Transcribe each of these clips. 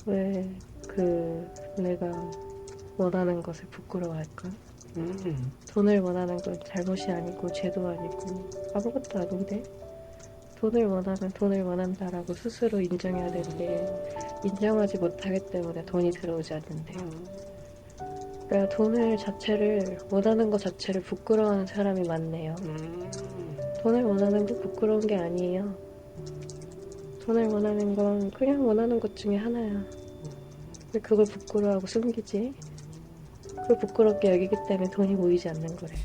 왜 내가 원하는 것을 부끄러워할까? 돈을 원하는 건 잘못이 아니고 죄도 아니고 아무것도 아닌데 돈을 원하면 돈을 원한다라고 스스로 인정해야 되는데 인정하지 못하기 때문에 돈이 들어오지 않는데요. 그러니까 원하는 것 자체를 부끄러워하는 사람이 많네요. 돈을 원하는 게 부끄러운 게 아니에요. 돈을 원하는 건 그냥 원하는 것 중에 하나야. 왜 그걸 부끄러워하고 숨기지? 그걸 부끄럽게 여기기 때문에 돈이 모이지 않는 거래요.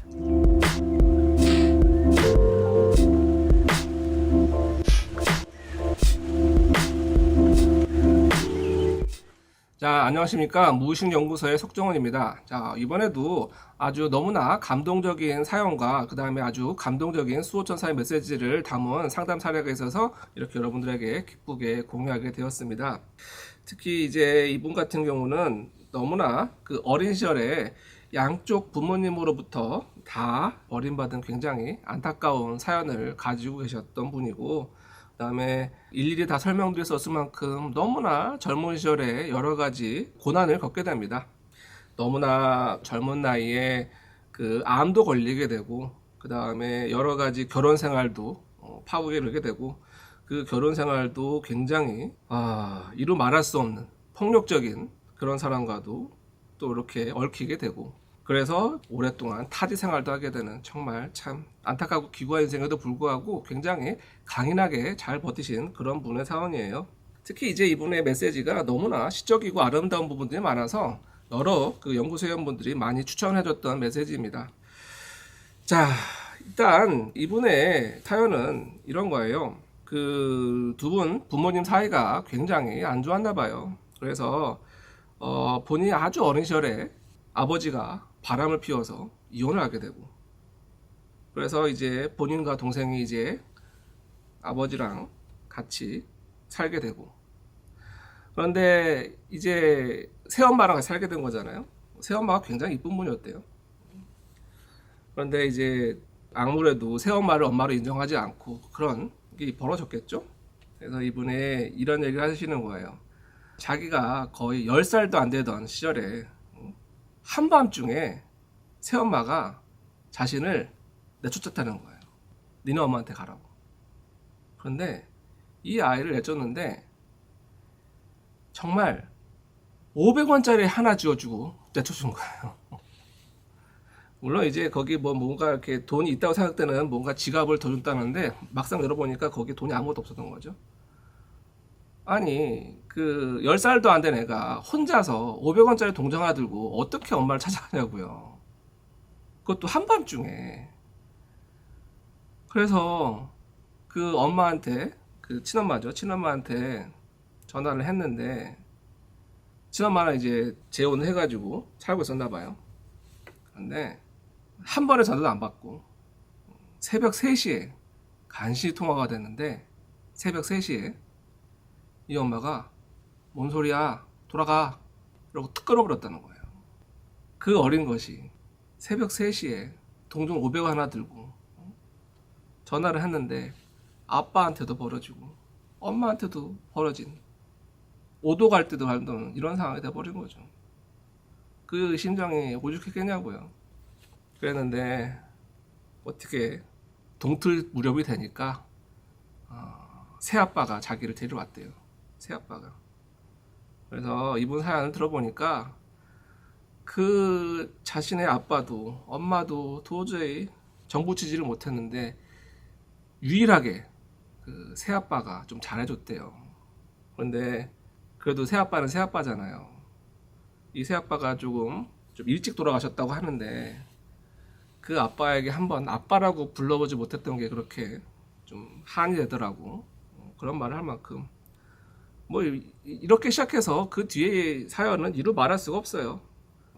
자, 안녕하십니까. 무의식연구소의 석정원입니다. 자, 이번에도 아주 너무나 감동적인 사연과 그 다음에 아주 감동적인 수호천사의 메시지를 담은 상담 사례가 있어서 이렇게 여러분들에게 기쁘게 공유하게 되었습니다. 특히 이제 이분 같은 경우는 너무나 그 어린 시절에 양쪽 부모님으로부터 다 버림받은 굉장히 안타까운 사연을 가지고 계셨던 분이고, 그 다음에 일일이 다 설명드릴 수 없을 만큼 너무나 젊은 시절에 여러 가지 고난을 겪게 됩니다. 너무나 젊은 나이에 그 암도 걸리게 되고, 그 다음에 여러 가지 결혼 생활도 파국에 되고, 그 결혼 생활도 굉장히 이루 말할 수 없는 폭력적인 그런 사람과도 또 이렇게 얽히게 되고, 그래서 오랫동안 타지 생활도 하게 되는 정말 참 안타깝고 기구한 인생에도 불구하고 굉장히 강인하게 잘 버티신 그런 분의 사연이에요. 특히 이제 이분의 메시지가 너무나 시적이고 아름다운 부분들이 많아서 여러 그 연구소 회원분들이 많이 추천해줬던 메시지입니다. 자, 일단 이분의 사연은 이런 거예요. 그 두 분 부모님 사이가 굉장히 안 좋았나 봐요. 그래서 본인이 아주 어린 시절에 아버지가 바람을 피워서 이혼을 하게 되고, 그래서 이제 본인과 동생이 이제 아버지랑 같이 살게 되고, 그런데 이제 새엄마랑 같이 살게 된 거잖아요. 새엄마가 굉장히 이쁜 분이었대요. 그런데 이제 아무래도 새엄마를 엄마로 인정하지 않고 그런 게 벌어졌겠죠. 그래서 이분이 이런 얘기를 하시는 거예요. 자기가 거의 10살도 안 되던 시절에 한밤중에 새엄마가 자신을 내쫓았다는 거예요. 니네 엄마한테 가라고. 그런데 이 아이를 내쫓는데 정말 500원짜리 하나 쥐어주고 내쫓은 거예요. 물론 이제 거기 뭐 뭔가 이렇게 돈이 있다고 생각되는 뭔가 지갑을 더 줬다는데 막상 열어보니까 거기 돈이 아무것도 없었던 거죠. 아니 그 10살도 안 된 애가 혼자서 500원짜리 동전 하나 들고 어떻게 엄마를 찾아가냐고요. 그것도 한밤중에. 그래서 그 엄마한테, 그 친엄마죠, 친엄마한테 전화를 했는데 친엄마는 이제 재혼을 해가지고 살고 있었나 봐요. 근데 한 번에 전화도 안 받고 새벽 3시에 간신히 통화가 됐는데, 새벽 3시에 이 엄마가 뭔 소리야 돌아가 라고 툭 끊어버렸다는 거예요. 그 어린 것이 새벽 3시에 동전 500원 하나 들고 전화를 했는데 아빠한테도 벌어지고 엄마한테도 벌어진, 오도 갈 때도 갈던 이런 상황이 돼버린 거죠. 그 심정이 오죽했겠냐고요. 그랬는데 어떻게 동틀 무렵이 되니까 새아빠가 자기를 데려왔대요. 새아빠가. 그래서 이분 사연을 들어보니까 그 자신의 아빠도 엄마도 도저히 정부 지지를 못했는데 유일하게 그 새아빠가 좀 잘해줬대요. 그런데 그래도 새아빠는 새아빠잖아요. 이 새아빠가 좀 일찍 돌아가셨다고 하는데 그 아빠에게 한번 아빠라고 불러보지 못했던 게 그렇게 좀 한이 되더라고. 그런 말을 할 만큼 뭐 이렇게 시작해서 그 뒤에 사연은 이루 말할 수가 없어요.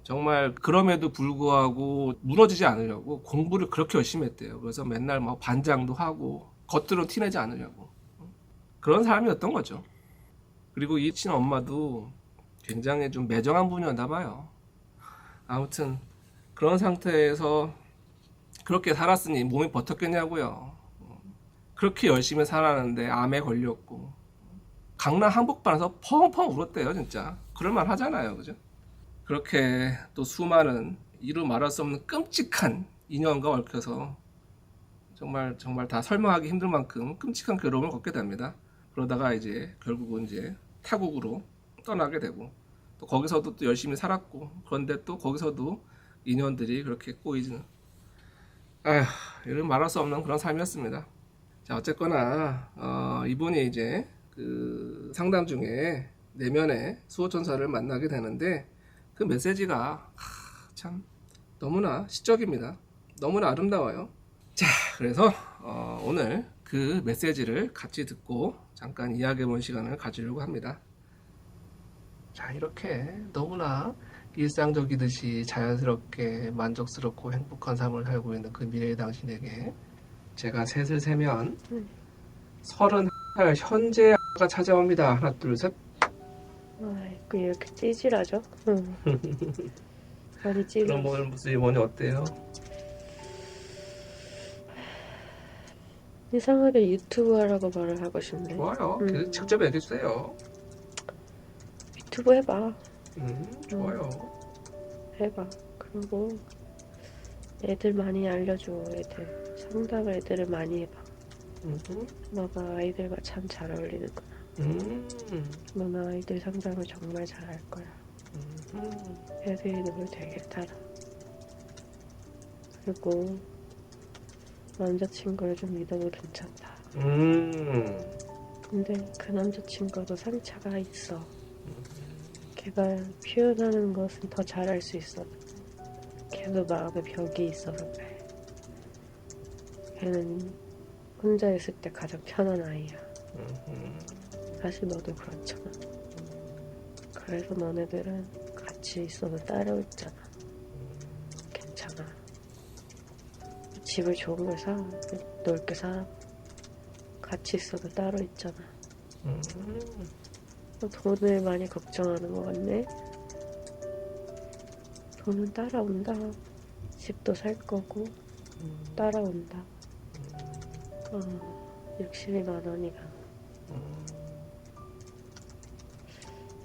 정말 그럼에도 불구하고 무너지지 않으려고 공부를 그렇게 열심히 했대요. 그래서 맨날 뭐 반장도 하고 겉으로 티내지 않으려고 그런 사람이었던 거죠. 그리고 이 친엄마도 굉장히 좀 매정한 분이었나 봐요. 아무튼 그런 상태에서 그렇게 살았으니 몸이 버텼겠냐고요. 그렇게 열심히 살았는데 암에 걸렸고 강남 한복판에서 펑펑 울었대요. 진짜 그럴만 하잖아요, 그죠? 그렇게 또 수많은 이루 말할 수 없는 끔찍한 인연과 얽혀서 정말 정말 다 설명하기 힘들 만큼 끔찍한 괴로움을 겪게 됩니다. 그러다가 이제 결국은 이제 타국으로 떠나게 되고, 또 거기서도 또 열심히 살았고, 그런데 또 거기서도 인연들이 그렇게 꼬이지는, 아휴, 이런 말할 수 없는 그런 삶이었습니다. 자, 어쨌거나 이분이 이제 그 상담 중에 내면의 수호천사를 만나게 되는데, 그 메시지가 참 너무나 시적입니다. 너무나 아름다워요. 자, 그래서 오늘 그 메시지를 같이 듣고 잠깐 이야기해본 시간을 가지려고 합니다. 자, 이렇게 너무나 일상적이듯이 자연스럽게 만족스럽고 행복한 삶을 살고 있는 그 미래의 당신에게 제가 셋을 세면 30살 현재가 찾아옵니다. 하나, 둘, 셋. 아이고, 이렇게 찌질하죠? 응. 많이 찌질. 그럼 오늘 무슨 이번이 어때요? 이상하게 유튜브 하라고 말을 하고 싶네. 좋아요. 직접 얘기해주세요. 유튜브 해봐. 좋아요. 해봐. 그리고 애들 많이 알려줘. 애들 상담을 애들을 많이 해봐. 너가 아이들과 참 잘 어울리는구나. 너는 아이들 상담을 정말 잘할 거야. 애들이 너를 되게 따라. 그리고 남자친구를 좀 믿어도 괜찮다. 근데 그 남자친구도 상처가 있어. 걔가 표현하는 것은 더 잘할 수 있어. 걔도 마음에 벽이 있어서 그래. 걔는 혼자 있을 때 가장 편한 아이야. 사실 너도 그렇잖아. 그래서 너네들은 같이 있어도 따로 있잖아. 괜찮아. 집을 좋은 걸 사. 넓게 사. 같이 있어도 따로 있잖아. 너 돈을 많이 걱정하는 것 같네? 돈은 따라온다. 집도 살 거고 따라온다. 욕심이 많으니까.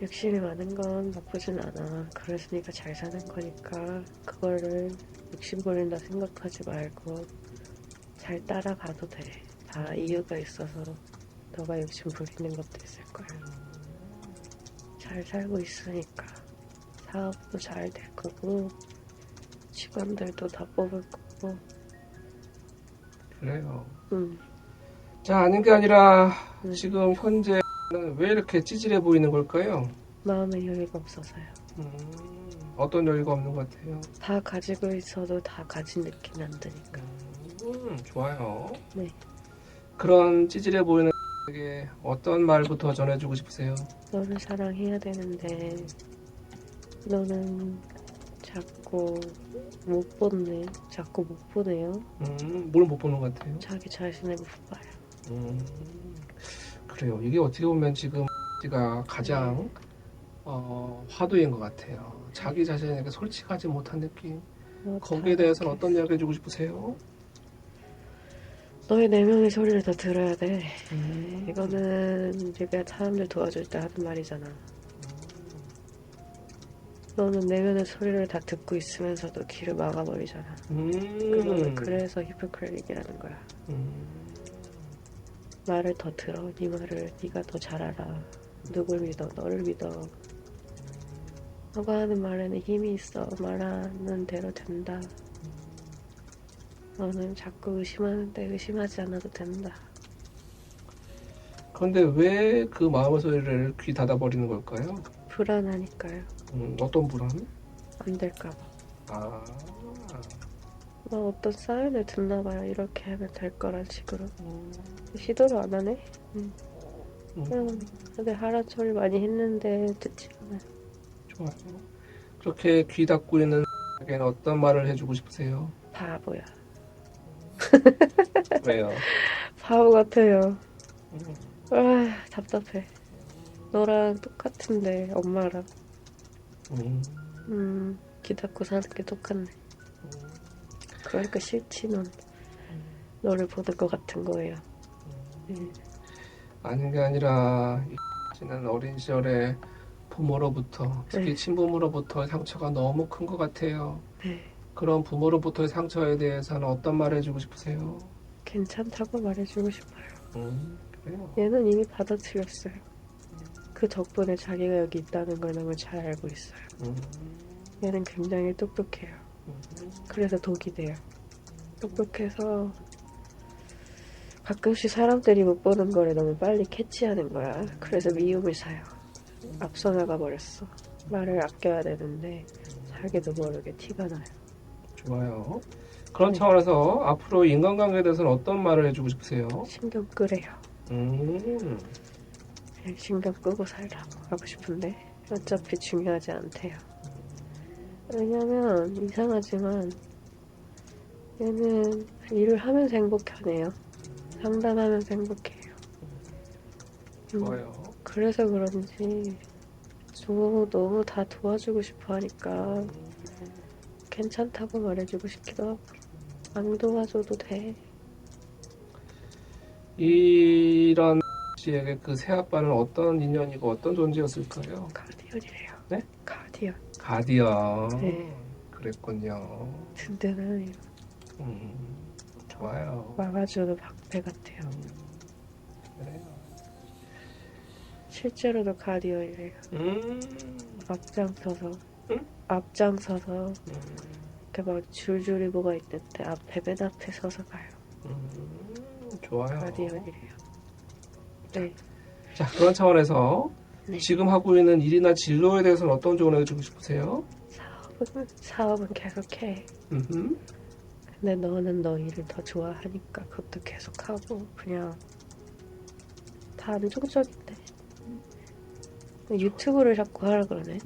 욕심이 많은 건 나쁘진 않아. 그랬으니까 잘 사는 거니까 그거를 욕심 부린다 생각하지 말고 잘 따라가도 돼. 다 이유가 있어서 너가 욕심 부리는 것도 있을 거야. 잘 살고 있으니까 사업도 잘 될 거고 직원들도 다 뽑을 거고. 그래요. 자, 아닌 게 아니라 지금 현재는 왜 이렇게 찌질해 보이는 걸까요? 마음의 여유가 없어서요. 어떤 여유가 없는 것 같아요? 다 가지고 있어도 다 가진 느낌이 안 드니까. 좋아요. 네. 그런 찌질해 보이는 에게 어떤 말부터 전해주고 싶으세요? 너를 사랑해야 되는데 너는 자꾸 못 보네. 자꾸 못 보네요. 뭘 못 보는 것 같아요? 자기 자신을 못 봐요. 그래요. 이게 어떻게 보면 지금 가 가장 화두인 것 같아요. 자기 자신에게 솔직하지 못한 느낌. 거기에 대해서는 어떤 이야기 해주고 싶으세요? 너의 내면의 소리를 더 들어야 돼. 이거는 네가 사람들 도와줄 때 하는 말이잖아. 너는 내면의 소리를 다 듣고 있으면서도 귀를 막아버리잖아. 그래서 히포크레틱이라는 거야. 말을 더 들어. 네 말을 네가 더 잘 알아. 누굴 믿어? 너를 믿어. 너가 하는 말에는 힘이 있어. 말하는 대로 된다. 너는 자꾸 의심하는데 의심하지 않아도 된다. 그런데 왜 그 마음의 소리를 귀 닫아버리는 걸까요? 불안하니까요. 어떤 불안? 안 될까봐. 아, 막 어떤 사연을 듣나봐요. 이렇게 하면 될 거란 식으로. 시도를 안 하네? 근데 하란 소리 많이 했는데 듣지 않아요. 좋아요. 그렇게 귀 닫고 있는 에게는 어떤 말을 해주고 싶으세요? 바보야. 왜요? 바보 같아요. 아, 답답해. 너랑 똑같은데 엄마랑 귀 닫고 사는 게 똑같네. 그러니까 싫지. 넌 너를 보는 것 같은 거예요. 아닌 게 아니라 지난 어린 시절에 부모로부터, 특히 네. 친부모로부터 상처가 너무 큰 것 같아요. 네. 그런 부모로부터의 상처에 대해서는 어떤 말 해주고 싶으세요? 괜찮다고 말해주고 싶어요. 그래요. 얘는 이미 받아들였어요. 그 덕분에 자기가 여기 있다는 걸 너무 잘 알고 있어요. 음, 얘는 굉장히 똑똑해요. 그래서 독이 돼요. 똑똑해서 가끔씩 사람들이 못 보는 거를 너무 빨리 캐치하는 거야. 그래서 미움을 사요. 앞서 나가 버렸어. 말을 아껴야 되는데 자기도 모르게 티가 나요. 좋아요. 그런 네. 차원에서 앞으로 인간관계에 대해서는 어떤 말을 해주고 싶으세요? 신경 끄래요. 음, 그냥 신경 끄고 살라고 하고 싶은데 어차피 중요하지 않대요. 왜냐면 이상하지만 얘는 일을 하면서 행복하네요. 상담하면서 행복해요. 좋아요. 그래서 그런지 너무 다 도와주고 싶어 하니까 괜찮다고 말해주고 싶기도 하고 안 도와줘도 돼. 이런 씨에게 그 새아빠는 어떤 인연이고 어떤 존재였을까요? 가디언이래요. 네? 가디언. 가디언. 네. 그랬군요. 든든하네요. 좋아요. 막아주는 방패 같아요. 그래요. 실제로도 가디언이래요. 음, 앞장서서 응? 앞장서서 이렇게 막 줄줄이 뭐가 있는데 앞에 맨 앞에 서서 가요. 좋아요. 가디언이래요. 네. 자, 그런 차원에서 네. 지금 하고 있는 일이나 진로에 대해서는 어떤 조언을 해주고 싶으세요? 사업은 계속해. 음흠. 근데 너는 너 일을 더 좋아하니까 그것도 계속하고 그냥 다 안정적인데 유튜브를 자꾸 하라 그러네.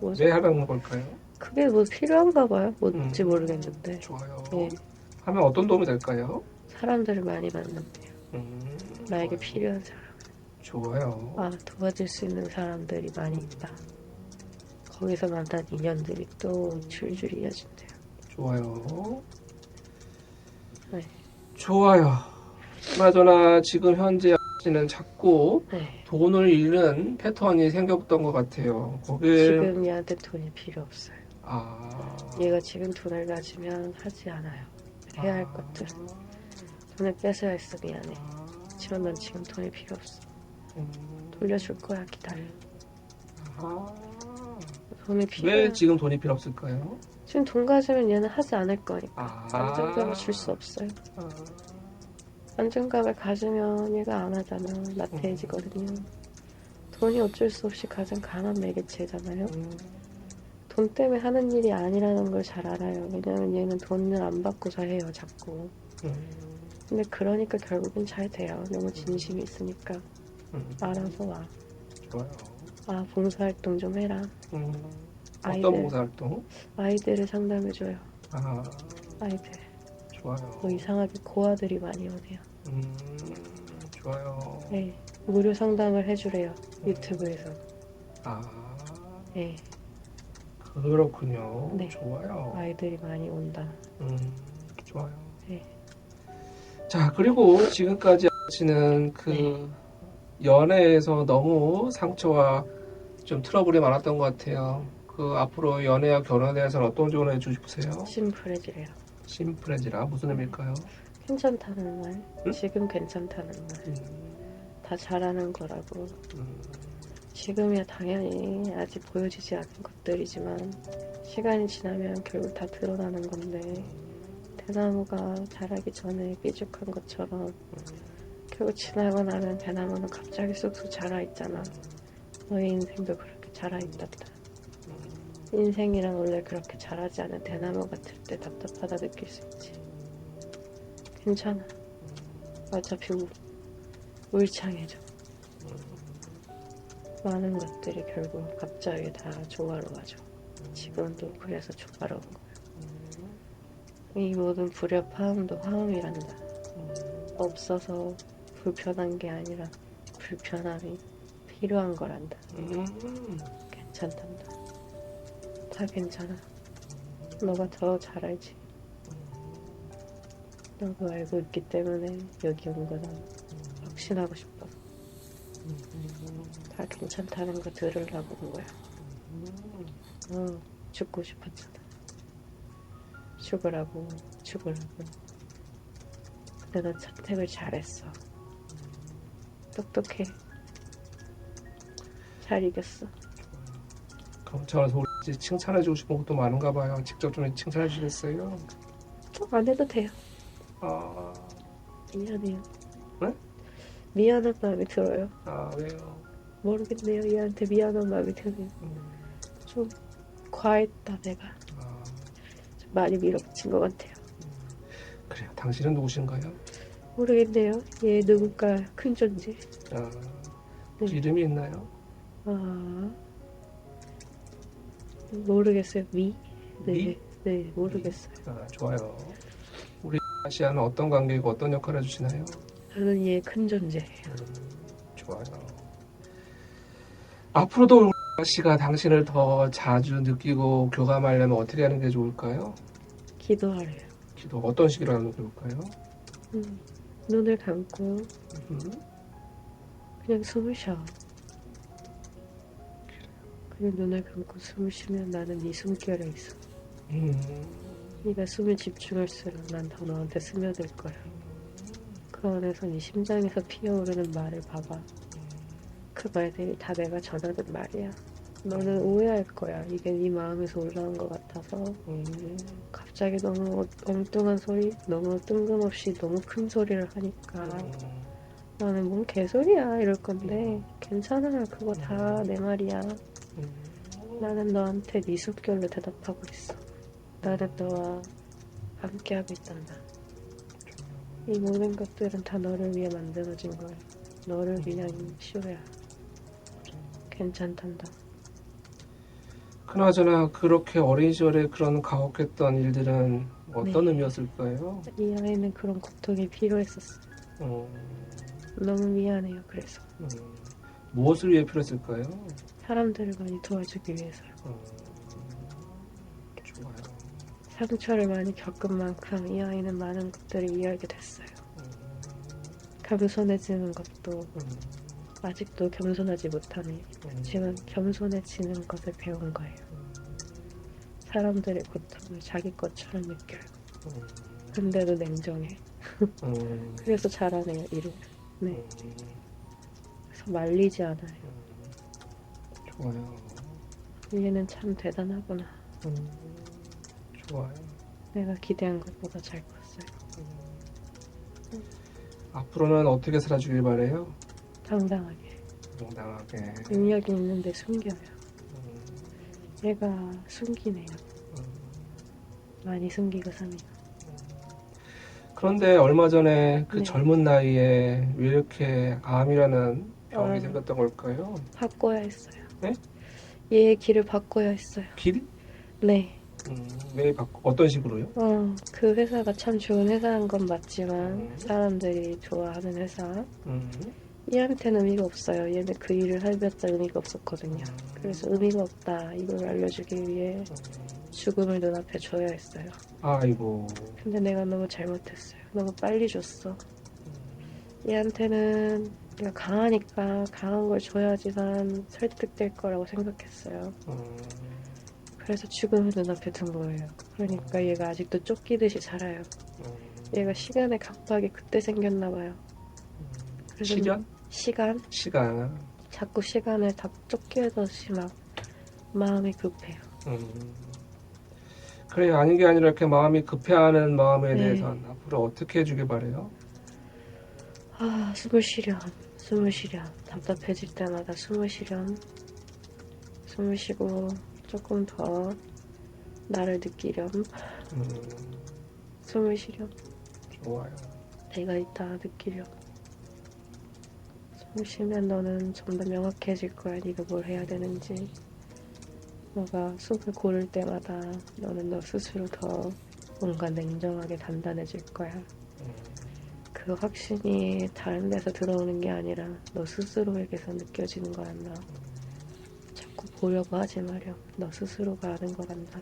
뭐죠? 왜 하라는 걸까요? 그게 뭐 필요한가 봐요. 뭔지 모르겠는데 좋아요. 네. 하면 어떤 도움이 될까요? 사람들을 많이 만난대요. 나에게 좋아요. 필요한 사람. 좋아요. 아, 도와줄 수 있는 사람들이 많이 있다. 거기서 만난 인연들이 또 줄줄이 이어진대요. 좋아요. 네. 좋아요. 그나저나 지금 현재 씨는 자꾸 네. 돈을 잃는 패턴이 생겼던 것 같아요. 거기에 지금 얘한테 돈이 필요 없어요. 아, 얘가 지금 돈을 가지면 하지 않아요. 해야 할 것들. 돈을 뺏어야 했어. 미안해. 하지만 난 지금 돈이 필요 없어. 돌려줄 거야. 기다려. 아, 돈이 왜 필요해. 지금 돈이 필요 없을까요? 지금 돈 가지면 얘는 하지 않을 거니까. 아. 안정감을 줄 수 없어요. 아, 안정감을 가지면 얘가 안 하잖아. 나태해지거든요. 돈이 어쩔 수 없이 가장 강한 매개체잖아요. 돈 때문에 하는 일이 아니라는 걸 잘 알아요. 왜냐면 얘는 돈을 안 받고서 해요, 자꾸. 근데 그러니까 결국엔 잘 돼요. 너무 진심이 있으니까. 알아서 와. 좋아요. 아, 봉사활동 좀 해라. 어떤 봉사활동? 아이들을 상담해줘요. 아, 아이들. 좋아요. 뭐 이상하게 고아들이 많이 오네요. 좋아요. 네. 무료 상담을 해주래요. 유튜브에서. 아, 네. 그렇군요. 네. 좋아요. 아이들이 많이 온다. 좋아요. 네. 자, 그리고 지금까지 씨는 그 네. 연애에서 너무 상처와 좀 트러블이 많았던 것 같아요. 그 앞으로 연애와 결혼에 대해서는 어떤 조언을 해주고 싶으세요? 심플해지래요. 심플해지라 무슨 의미일까요? 괜찮다는 말. 응? 지금 괜찮다는 말. 다 잘하는 거라고. 음, 지금이야 당연히 아직 보여지지 않은 것들이지만 시간이 지나면 결국 다 드러나는 건데 대나무가 자라기 전에 삐죽한 것처럼 결국 지나고 나면 대나무는 갑자기 쑥쑥 자라 있잖아. 너의 인생도 그렇게 자라 있단다. 인생이란 원래 그렇게 자라지 않은 대나무 같을 때 답답하다 느낄 수 있지. 괜찮아. 어차피 울창해져. 많은 것들이 결국 갑자기 다 조화로워져. 지금도 그래서 조화로운 거야. 이 모든 불협화음도 화음이란다. 없어서 불편한 게 아니라 불편함이 필요한 거란다. 괜찮단다. 다 괜찮아. 너가 더 잘 알지. 너도 알고 있기 때문에 여기 온 거잖아. 확신하고 싶어. 다 괜찮아. 괜찮다는 거 들으려고 온 거야. 죽고 싶었잖아. 죽으라고. 근데 넌 선택을 잘했어. 똑똑해. 잘 이겼어. 그럼 저는 우리 칭찬해주고 싶은 것도 많은가 봐요. 직접 좀 칭찬해 주시겠어요? 안 해도 돼요. 아, 미안해요. 네? 미안한 마음이 들어요. 아, 왜요? 모르겠네요. 얘한테 미안한 마음이 드네요. 좀 과했다 내가. 아, 좀 많이 밀어붙인 것 같아요. 그래요. 당신은 누구신가요? 모르겠네요. 얘 누굴까 큰 존재. 아, 네. 이름이 있나요? 모르겠어요. 네, 미? 네, 모르겠어요. 아, 좋아요. 우리 씨와는 어떤 관계이고 어떤 역할을 해주시나요? 저는 얘 큰 존재예요. 좋아요. 앞으로도 우리 씨가 당신을 더 자주 느끼고 교감하려면 어떻게 하는 게 좋을까요? 기도하래요. 기도 어떤 식으로 하는 게 좋을까요? 눈을 감고 음, 그냥 숨을 쉬어. 그냥 눈을 감고 숨을 쉬면 나는 네 숨결에 있어. 네가 숨을 집중할수록 난 더 너한테 스며들 거야. 그 안에서 네 심장에서 피어오르는 말을 봐봐. 그 말들이 다 내가 전하는 말이야. 너는 오해할 거야. 이게 네 마음에서 올라온 것 같아서. 갑자기 너무 엉뚱한 소리, 너무 뜬금없이 너무 큰 소리를 하니까 나는 뭔 개소리야 이럴 건데 괜찮아. 그거 다 내 말이야. 나는 너한테 네 숨결로 대답하고 있어. 나는 너와 함께하고 있단다. 이 모든 것들은 다 너를 위해 만들어진 거야. 너를 위한 쇼야. 괜찮단다. 그나저나 그렇게 어린 시절에 그런 가혹했던 일들은 어떤 네. 의미였을까요? 이 아이는 그런 고통이 필요했었어. 너무 미안해요. 그래서 무엇을 위해 필요했을까요? 사람들을 많이 도와주기 위해서요. 좋아요. 상처를 많이 겪은 만큼 이 아이는 많은 것들을 이해하게 됐어요. 겸손해지는 것도 아직도 겸손하지 못하네. 그렇지만 겸손해지는 것을 배운 거예요. 사람들의 고통을 자기 것처럼 느껴요. 근데도 냉정해. 그래서 잘하네요, 일을. 네. 그래서 말리지 않아요. 좋아요. 얘는 참 대단하구나. 좋아요. 내가 기대한 것보다 잘 컸어요. 앞으로는 어떻게 살아주길 바래요? 당당하게. 당당하게. 능력이 있는데 숨겨요. 얘가 숨기네요. 많이 숨기고 삽니다. 그런데 얼마 전에 그 네. 젊은 나이에 왜 이렇게 암이라는 병이 아. 생겼던 걸까요? 바꿔야 했어요. 네? 얘의 길을 바꿔야 했어요. 길? 네. 왜 어떤 식으로요? 그 회사가 참 좋은 회사인 건 맞지만 사람들이 좋아하는 회사. 얘한테는 의미가 없어요. 얘는 그 일을 하겠다 의미가 없었거든요. 그래서 의미가 없다 이걸 알려주기 위해 죽음을 눈앞에 줘야 했어요. 아이고. 근데 내가 너무 잘못했어요. 너무 빨리 줬어. 얘한테는 내가 강하니까 강한 걸 줘야지만 설득될 거라고 생각했어요. 그래서 죽음을 눈앞에 둔 거예요. 그러니까 얘가 아직도 쫓기듯이 살아요. 얘가 시간의 강박이 그때 생겼나 봐요. 그래서 시간? 시간. 자꾸 시간을 다 쫓기듯이 막 마음이 급해요. 그래요. 아닌 게 아니라 이렇게 마음이 급해하는 마음에 네. 대해서는 앞으로 어떻게 해주길 바래요? 숨을 쉬렴. 답답해질 때마다 숨을 쉬렴. 숨을 쉬고 조금 더 나를 느끼렴. 숨을 쉬렴. 좋아요. 내가 있다 느끼렴. 숨을 쉬면 너는 좀 더 명확해질 거야. 네가 뭘 해야 되는지. 너가 숨을 고를 때마다 너는 너 스스로 더 뭔가 냉정하게 단단해질 거야. 그 확신이 다른 데서 들어오는 게 아니라 너 스스로에게서 느껴지는 거란다. 자꾸 보려고 하지 마렴. 너 스스로가 아는 거란다.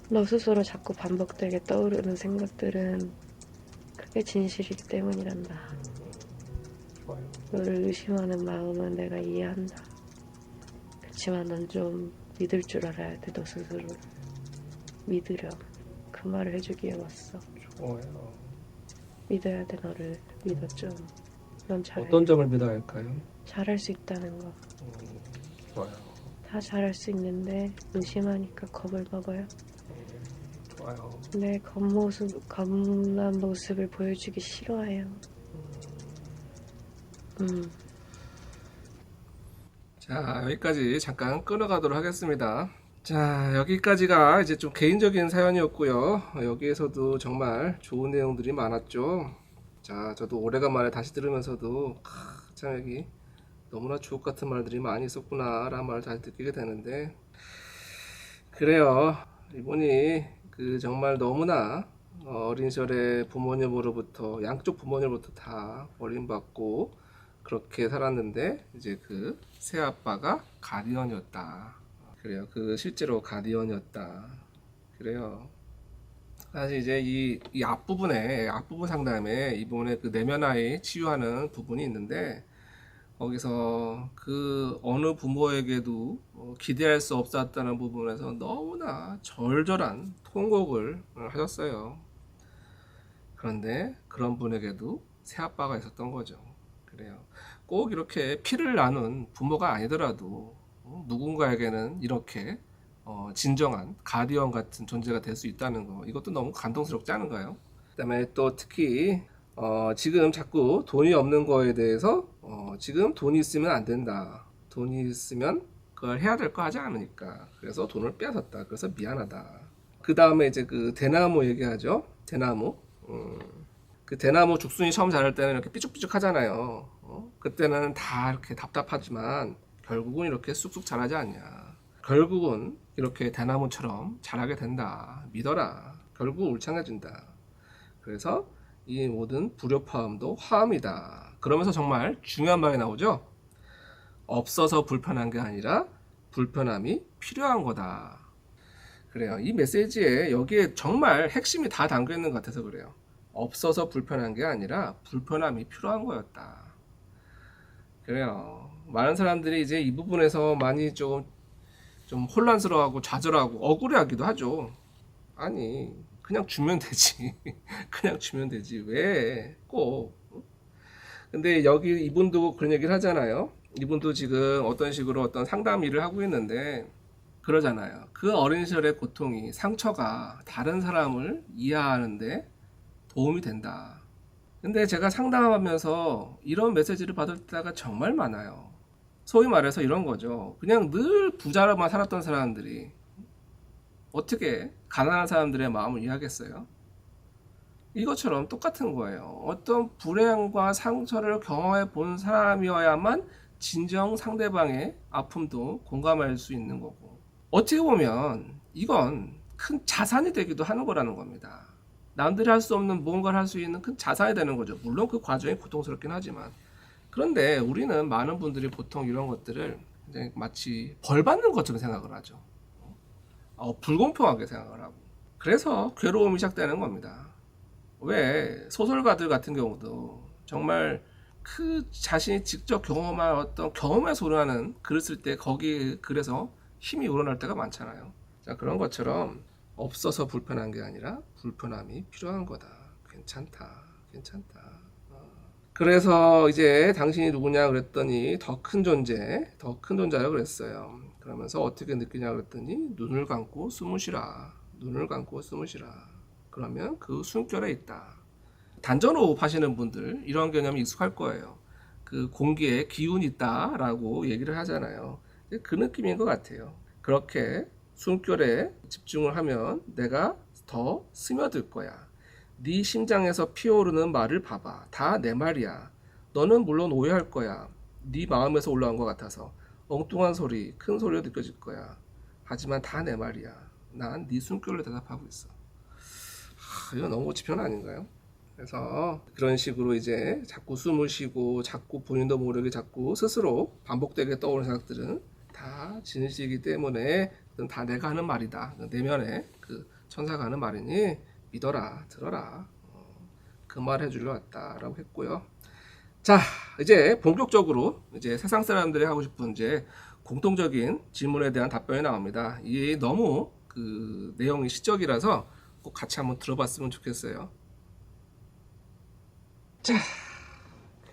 너 스스로 자꾸 반복되게 떠오르는 생각들은 그게 진실이기 때문이란다. 좋아요. 너를 의심하는 마음은 내가 이해한다. 그치만 넌 좀 믿을 줄 알아야 돼. 너 스스로를 믿으렴. 그 말을 해주기에 왔어. 좋아요. 믿어야 돼. 너를 믿어 좀. 넌 잘해. 어떤 점을 믿어야 할까요? 잘할 수 있다는 거. 좋아요. 다 잘할 수 있는데 의심하니까 겁을 먹어요. 좋아요. 내 겁난 모습을 보여주기 싫어해요. 자, 여기까지 잠깐 끊어가도록 하겠습니다. 자, 여기까지가 이제 좀 개인적인 사연이었고요. 여기에서도 정말 좋은 내용들이 많았죠. 자, 저도 오래간만에 다시 들으면서도 참 여기 너무나 주옥 같은 말들이 많이 있었구나 라는 말을 다시 느끼게 되는데, 그래요. 이분이 그 정말 너무나 어린 시절에 부모님으로부터, 양쪽 부모님으로부터 다 버림받고 그렇게 살았는데, 이제 그 새아빠가 가디언이었다. 그래요. 그 실제로 가디언이었다. 그래요. 사실 이제 이 앞부분 상담에 이분의 그 내면아이 치유하는 부분이 있는데, 거기서 그 어느 부모에게도 기대할 수 없었다는 부분에서 너무나 절절한 통곡을 하셨어요. 그런데 그런 분에게도 새아빠가 있었던 거죠. 그래요. 꼭 이렇게 피를 나눈 부모가 아니더라도 누군가에게는 이렇게 진정한 가디언 같은 존재가 될 수 있다는 거, 이것도 너무 감동스럽지 않은가요? 그다음에 또 특히 지금 자꾸 돈이 없는 거에 대해서 지금 돈이 있으면 안 된다. 돈이 있으면 그걸 해야 될 거 하지 않으니까. 그래서 돈을 빼앗았다. 그래서 미안하다. 그 다음에 이제 그 대나무 얘기하죠. 대나무. 그 대나무 죽순이 처음 자랄 때는 이렇게 삐죽삐죽 하잖아요. 그때는 다 이렇게 답답하지만 결국은 이렇게 쑥쑥 자라지 않냐. 결국은 이렇게 대나무처럼 자라게 된다. 믿어라. 결국 울창해진다. 그래서 이 모든 불협화음도 화음이다. 그러면서 정말 중요한 말이 나오죠. 없어서 불편한 게 아니라 불편함이 필요한 거다. 그래요. 이 메시지에 여기에 정말 핵심이 다 담겨 있는 것 같아서 그래요. 없어서 불편한 게 아니라 불편함이 필요한 거였다. 그래요. 많은 사람들이 이제 이 부분에서 많이 좀 혼란스러워하고 좌절하고 억울해하기도 하죠. 아니, 그냥 주면 되지. 그냥 주면 되지. 왜 꼭? 근데 여기 이분도 그런 얘기를 하잖아요. 이분도 지금 어떤 식으로 어떤 상담 일을 하고 있는데 그러잖아요. 그 어린 시절의 고통이, 상처가 다른 사람을 이해하는데 도움이 된다. 근데 제가 상담하면서 이런 메시지를 받을 때가 정말 많아요. 소위 말해서 이런 거죠. 그냥 늘 부자로만 살았던 사람들이 어떻게 가난한 사람들의 마음을 이해하겠어요? 이것처럼 똑같은 거예요. 어떤 불행과 상처를 경험해 본 사람이어야만 진정 상대방의 아픔도 공감할 수 있는 거고, 어떻게 보면 이건 큰 자산이 되기도 하는 거라는 겁니다. 남들이 할 수 없는 무언가를 할 수 있는 큰 자산이 되는 거죠. 물론 그 과정이 고통스럽긴 하지만. 그런데 우리는 많은 분들이 보통 이런 것들을 이제 마치 벌 받는 것처럼 생각을 하죠. 불공평하게 생각을 하고. 그래서 괴로움이 시작되는 겁니다. 왜 소설가들 같은 경우도 정말 그 자신이 직접 경험한 어떤 경험에서 우러나는 글을 쓸 때 거기 글에서 힘이 우러날 때가 많잖아요. 자, 그런 것처럼 없어서 불편한 게 아니라 불편함이 필요한 거다. 괜찮다. 괜찮다. 그래서 이제 당신이 누구냐 그랬더니 더 큰 존재라고 그랬어요. 그러면서 어떻게 느끼냐 그랬더니 눈을 감고 숨을 쉬라. 눈을 감고 숨을 쉬라. 그러면 그 숨결에 있다. 단전호흡 하시는 분들 이런 개념이 익숙할 거예요. 그 공기에 기운이 있다라고 얘기를 하잖아요. 그 느낌인 것 같아요. 그렇게 숨결에 집중을 하면 내가 더 스며들 거야. 네 심장에서 피어오르는 말을 봐봐. 다 내 말이야. 너는 물론 오해할 거야. 네 마음에서 올라온 것 같아서 엉뚱한 소리, 큰 소리로 느껴질 거야. 하지만 다 내 말이야. 난 네 숨결로 대답하고 있어. 이거 너무 지편 아닌가요? 그래서 그런 식으로 이제 자꾸 숨을 쉬고 자꾸 본인도 모르게 자꾸 스스로 반복되게 떠오르는 생각들은 다 진실이기 때문에 다 내가 하는 말이다. 내면에 그 천사가 하는 말이니 믿어라, 들어라. 그 말 해주려 왔다라고 했고요. 자, 이제 본격적으로 이제 세상 사람들이 하고 싶은 이제 공통적인 질문에 대한 답변이 나옵니다. 이게 너무 그 내용이 시적이라서 꼭 같이 한번 들어봤으면 좋겠어요. 자,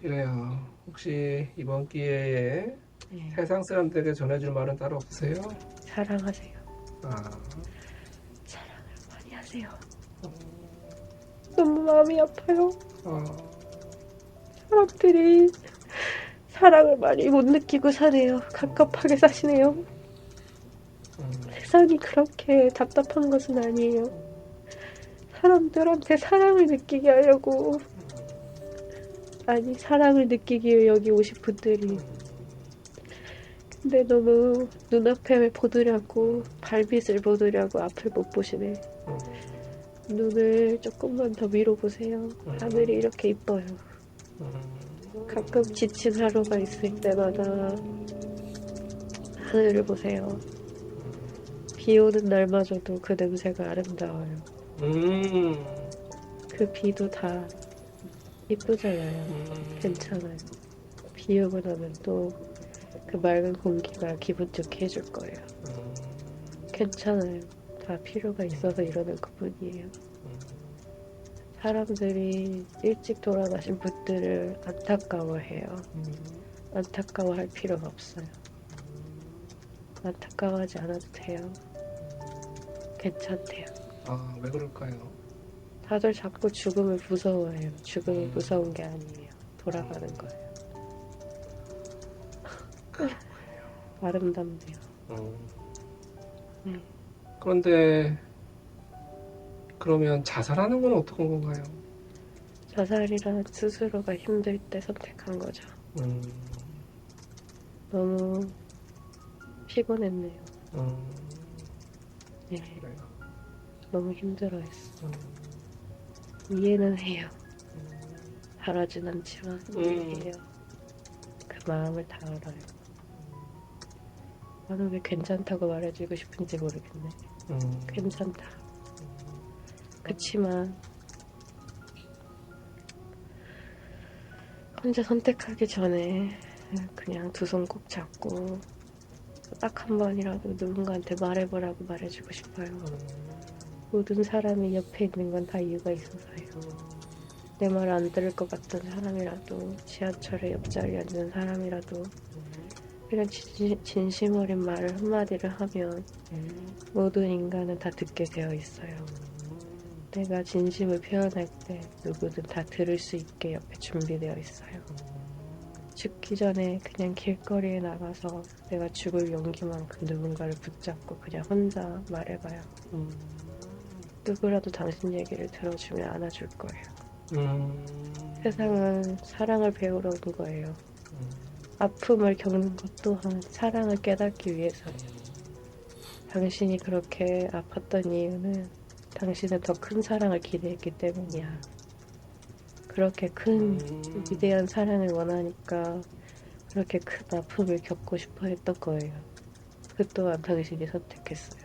그래요. 혹시 이번 기회에 네. 세상 사람들에게 전해줄 말은 따로 없으세요? 사랑하세요. 아, 사랑을 많이 하세요. 너무 마음이 아파요. 사람들이 사랑을 많이 못 느끼고 사네요. 갑갑하게 사시네요. 세상이 그렇게 답답한 것은 아니에요. 사람들한테 사랑을 느끼게 하려고, 아니 사랑을 느끼기 위해 여기 오신 분들이, 근데 너무 눈앞에 보느라고 발빛을 보느라고 앞을 못 보시네. 눈을 조금만 더 위로 보세요. 하늘이 이렇게 이뻐요. 가끔 지친 하루가 있을 때마다 하늘을 보세요. 비 오는 날마저도 그 냄새가 아름다워요. 그 비도 다 이쁘잖아요. 괜찮아요. 비 오고 나면 또 그 맑은 공기가 기분 좋게 해줄 거예요. 괜찮아요. 다 필요가 있어서 이러는 것뿐이에요. 사람들이 일찍 돌아가신 분들을 안타까워해요. 안타까워할 필요가 없어요. 안타까워하지 않아도 돼요. 괜찮대요. 아, 왜 그럴까요? 다들 자꾸 죽음을 무서워해요. 죽음이 무서운 게 아니에요. 돌아가는 거예요. 아름답네요. 네. 그런데 그러면 자살하는 건 어떤 건가요? 자살이란 스스로가 힘들 때 선택한 거죠. 너무 피곤했네요. 네, 그래요. 너무 힘들어했어. 이해는 해요. 바라진 않지만 이해해요. 그 마음을 다 알아요. 나는 왜 괜찮다고 말해주고 싶은지 모르겠네. 괜찮다. 그치만 혼자 선택하기 전에 그냥 두 손 꼭 잡고 딱 한 번이라도 누군가한테 말해보라고 말해주고 싶어요. 모든 사람이 옆에 있는 건 다 이유가 있어서요. 내 말 안 들을 것 같던 사람이라도, 지하철의 옆자리에 앉는 사람이라도 그냥 진심 어린 말을 한마디를 하면 모든 인간은 다 듣게 되어 있어요. 내가 진심을 표현할 때 누구든 다 들을 수 있게 옆에 준비되어 있어요. 죽기 전에 그냥 길거리에 나가서 내가 죽을 용기만큼 누군가를 붙잡고 그냥 혼자 말해봐요. 누구라도 당신 얘기를 들어주면 안아줄 거예요. 세상은 사랑을 배우러 온 거예요. 아픔을 겪는 것 또한 사랑을 깨닫기 위해서예요. 당신이 그렇게 아팠던 이유는 당신은 더 큰 사랑을 기대했기 때문이야. 그렇게 큰 위대한 사랑을 원하니까 그렇게 큰 아픔을 겪고 싶어 했던 거예요. 그 또한 당신이 선택했어요.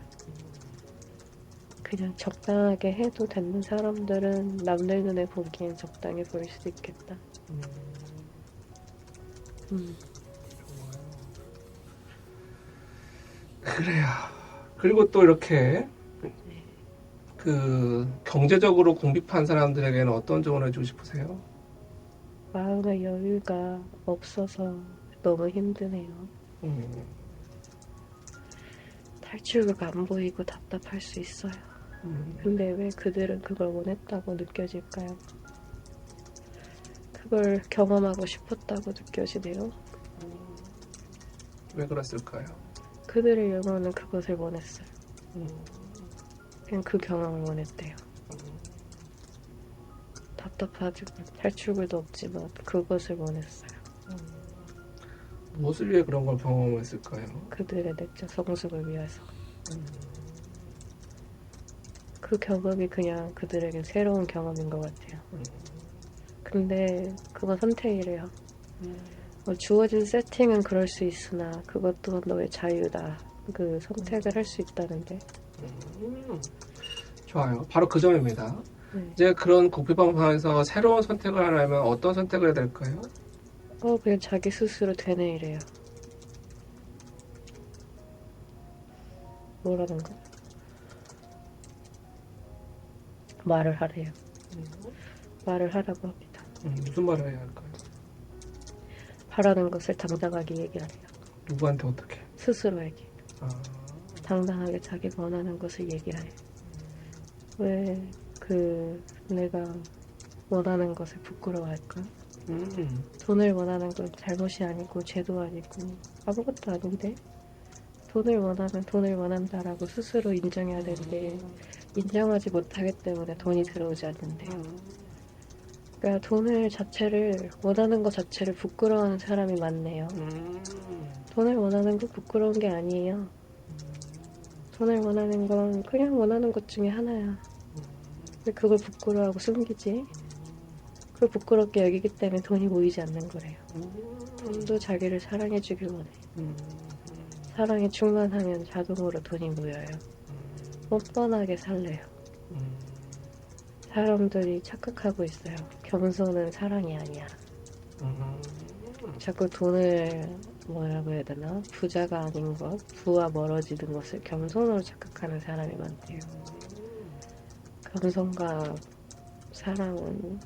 그냥 적당하게 해도 되는 사람들은 남들 눈에 보기엔 적당해 보일 수도 있겠다. 그래요. 그리고 또 이렇게 그 경제적으로 궁핍한 사람들에게는 어떤 조언을 해주고 싶으세요? 마음의 여유가 없어서 너무 힘드네요. 탈출구가 안 보이고 답답할 수 있어요. 근데 왜 그들은 그걸 원했다고 느껴질까요? 그걸 경험하고 싶었다고 느껴지네요. 왜 그랬을까요? 그들의 영혼은 그것을 원했어요. 그냥 그 경험을 원했대요. 답답하지만 탈출구도 없지만 그것을 원했어요. 무엇을 위해 그런 걸 경험했을까요? 그들의 내적 성숙을 위해서. 그 경험이 그냥 그들에겐 새로운 경험인 것 같아요. 근데 그건 선택이래요. 주어진 세팅은 그럴 수 있으나 그것도 너의 자유다. 그 선택을 할 수 있다는데. 좋아요. 바로 그 점입니다. 네. 이제 그런 궁핍한 상황에서 새로운 선택을 하려면 어떤 선택을 해야 될까요? 그냥 자기 스스로 되네 이래요. 뭐라는 거? 말을 하래요. 말을 하라고 합니다. 무슨 말을 해야 할까요? 바라는 것을 당당하게 얘기하래요. 누구한테 어떻게? 스스로에게. 아, 당당하게 자기가 원하는 것을 얘기하래요. 왜 내가 원하는 것을 부끄러워할까? 돈을 원하는 건 잘못이 아니고 죄도 아니고 아무것도 아닌데 돈을 원하면 돈을 원한다라고 스스로 인정해야 되는데 인정하지 못하기 때문에 돈이 들어오지 않는데요. 그러니까 돈을 자체를 원하는 것 자체를 부끄러워하는 사람이 많네요. 돈을 원하는 거 부끄러운 게 아니에요. 돈을 원하는 건 그냥 원하는 것 중에 하나야. 근데 그걸 부끄러워하고 숨기지. 그걸 부끄럽게 여기기 때문에 돈이 모이지 않는 거래요. 돈도 자기를 사랑해주길 원해. 사랑에 충만하면 자동으로 돈이 모여요. 뻔뻔하게 살래요. 사람들이 착각하고 있어요. 겸손은 사랑이 아니야. 자꾸 돈을 뭐라고 해야 되나? 부자가 아닌 것, 부와 멀어지는 것을 겸손으로 착각하는 사람이 많대요. 겸손과 사랑은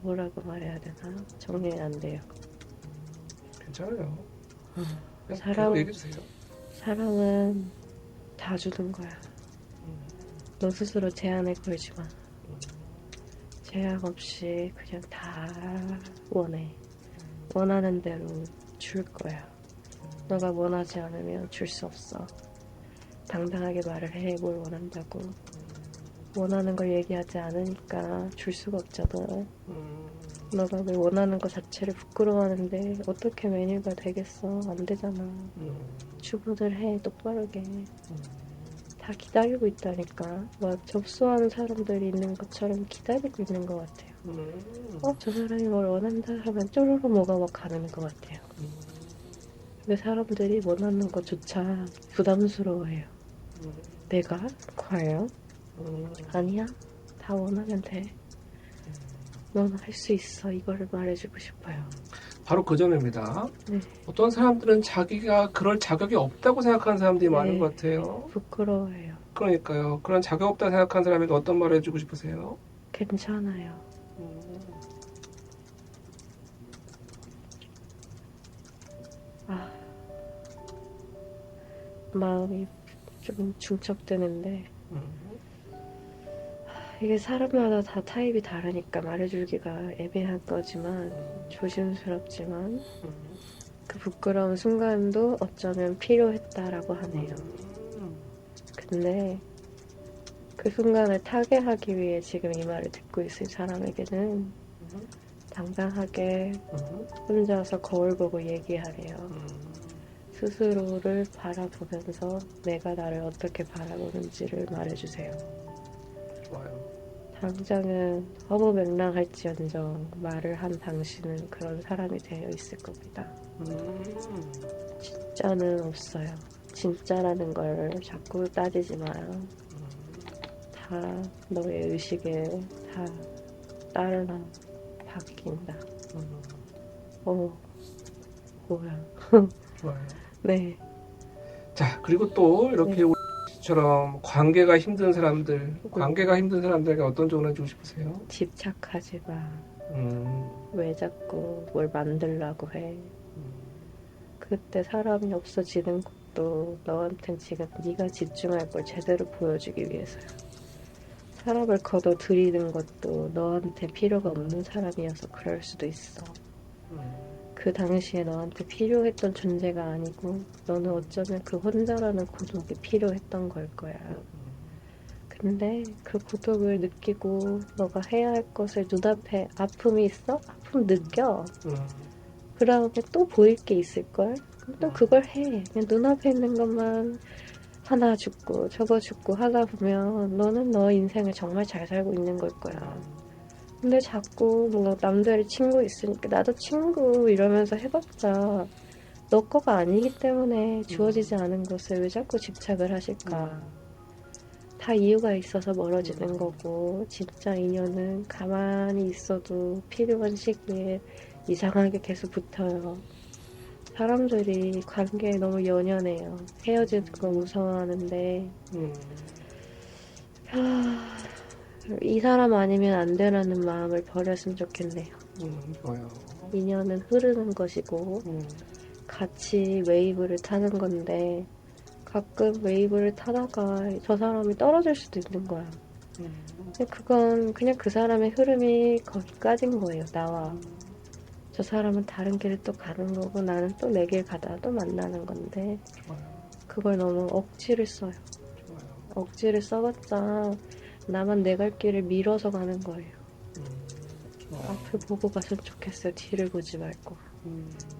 뭐라고 말해야 되나? 정리는 안 돼요. 괜찮아요. 사랑, 얘기해주세요. 사랑은 다 주는 거야. 너 스스로 제한을 걸지 마. 제약 없이 그냥 다 원해. 원하는 대로 줄 거야. 너가 원하지 않으면 줄 수 없어. 당당하게 말을 해. 뭘 원한다고. 원하는 걸 얘기하지 않으니까 줄 수가 없잖아. 너가 왜 원하는 것 자체를 부끄러워하는데 어떻게 메뉴가 되겠어? 안 되잖아. 주문을 해. 똑바르게. 다 기다리고 있다니까. 막 접수하는 사람들이 있는 것처럼 기다리고 있는 것 같아요. 저 사람이 뭘 원한다 하면 쪼르르 뭐가 막 가는 것 같아요. 근데 사람들이 원하는 것조차 부담스러워해요. 내가? 과연? 아니야. 다 원하면 돼. 넌 할 수 있어. 이거를 말해주고 싶어요. 바로 그 점입니다. 네. 어떤 사람들은 자기가 그럴 자격이 없다고 생각하는 사람들이 많은 네. 것 같아요. 부끄러워해요. 그러니까요. 그런 자격 없다 생각하는 사람에게 어떤 말을 해주고 싶으세요? 괜찮아요. 마음이 좀 중첩되는데 이게 사람마다 다 타입이 다르니까 말해주기가 애매한 거지만 조심스럽지만 그 부끄러운 순간도 어쩌면 필요했다라고 하네요. 근데 그 순간을 타개하기 위해 지금 이 말을 듣고 있을 사람에게는 당당하게 혼자서 거울 보고 얘기하래요. 스스로를 바라보면서 내가 나를 어떻게 바라보는지를 말해주세요. 좋아요. 당장은 허무맹랑할지언정 말을 한 당신은 그런 사람이 되어 있을 겁니다. 진짜는 없어요. 진짜라는 걸 자꾸 따지지 마요. 다 너의 의식에 다 따르나 바뀐다. 뭐야. 좋아요. 네. 자, 그리고 또 이렇게 네. 우리처럼 관계가 힘든 사람들에게 어떤 조언을 해주고 싶으세요? 집착하지 마. 음, 왜 자꾸 뭘 만들라고 해. 그때 사람이 없어지는 것도 너한텐 지금 네가 집중할 걸 제대로 보여주기 위해서야. 사람을 거둬들이는 것도 너한테 필요가 없는 사람이어서 그럴 수도 있어. 그 당시에 너한테 필요했던 존재가 아니고 너는 어쩌면 그 혼자라는 고독이 필요했던 걸 거야. 근데 그 고독을 느끼고 너가 해야 할 것을 눈앞에 아픔이 있어? 아픔 느껴. 그 다음에 또 보일 게 있을걸? 그럼 또 그걸 해. 그냥 눈앞에 있는 것만 하나 죽고 저거 죽고 하다 보면 너는 너 인생을 정말 잘 살고 있는 걸 거야. 근데 자꾸 뭐 남들이 친구 있으니까 나도 친구 이러면서 해봤자 너 거가 아니기 때문에 주어지지 않은 것을 왜 자꾸 집착을 하실까. 다 이유가 있어서 멀어지는 거고 진짜 인연은 가만히 있어도 필요한 시기에 이상하게 계속 붙어요. 사람들이 관계에 너무 연연해요. 헤어지는 거 무서워하는데 이 사람 아니면 안 되라는 마음을 버렸으면 좋겠네요. 좋아요. 인연은 흐르는 것이고 같이 웨이브를 타는 건데 가끔 웨이브를 타다가 저 사람이 떨어질 수도 있는 거야. 근데 그건 그냥 그 사람의 흐름이 거기까지인 거예요. 나와. 저 사람은 다른 길을 또 가는 거고 나는 또 내 길 가다가 또 만나는 건데 좋아요. 그걸 너무 억지를 써요. 좋아요. 억지를 써봤자 나만 내 갈 길을 밀어서 가는 거예요. 좋아요. 앞을 보고 갔으면 좋겠어요. 뒤를 보지 말고.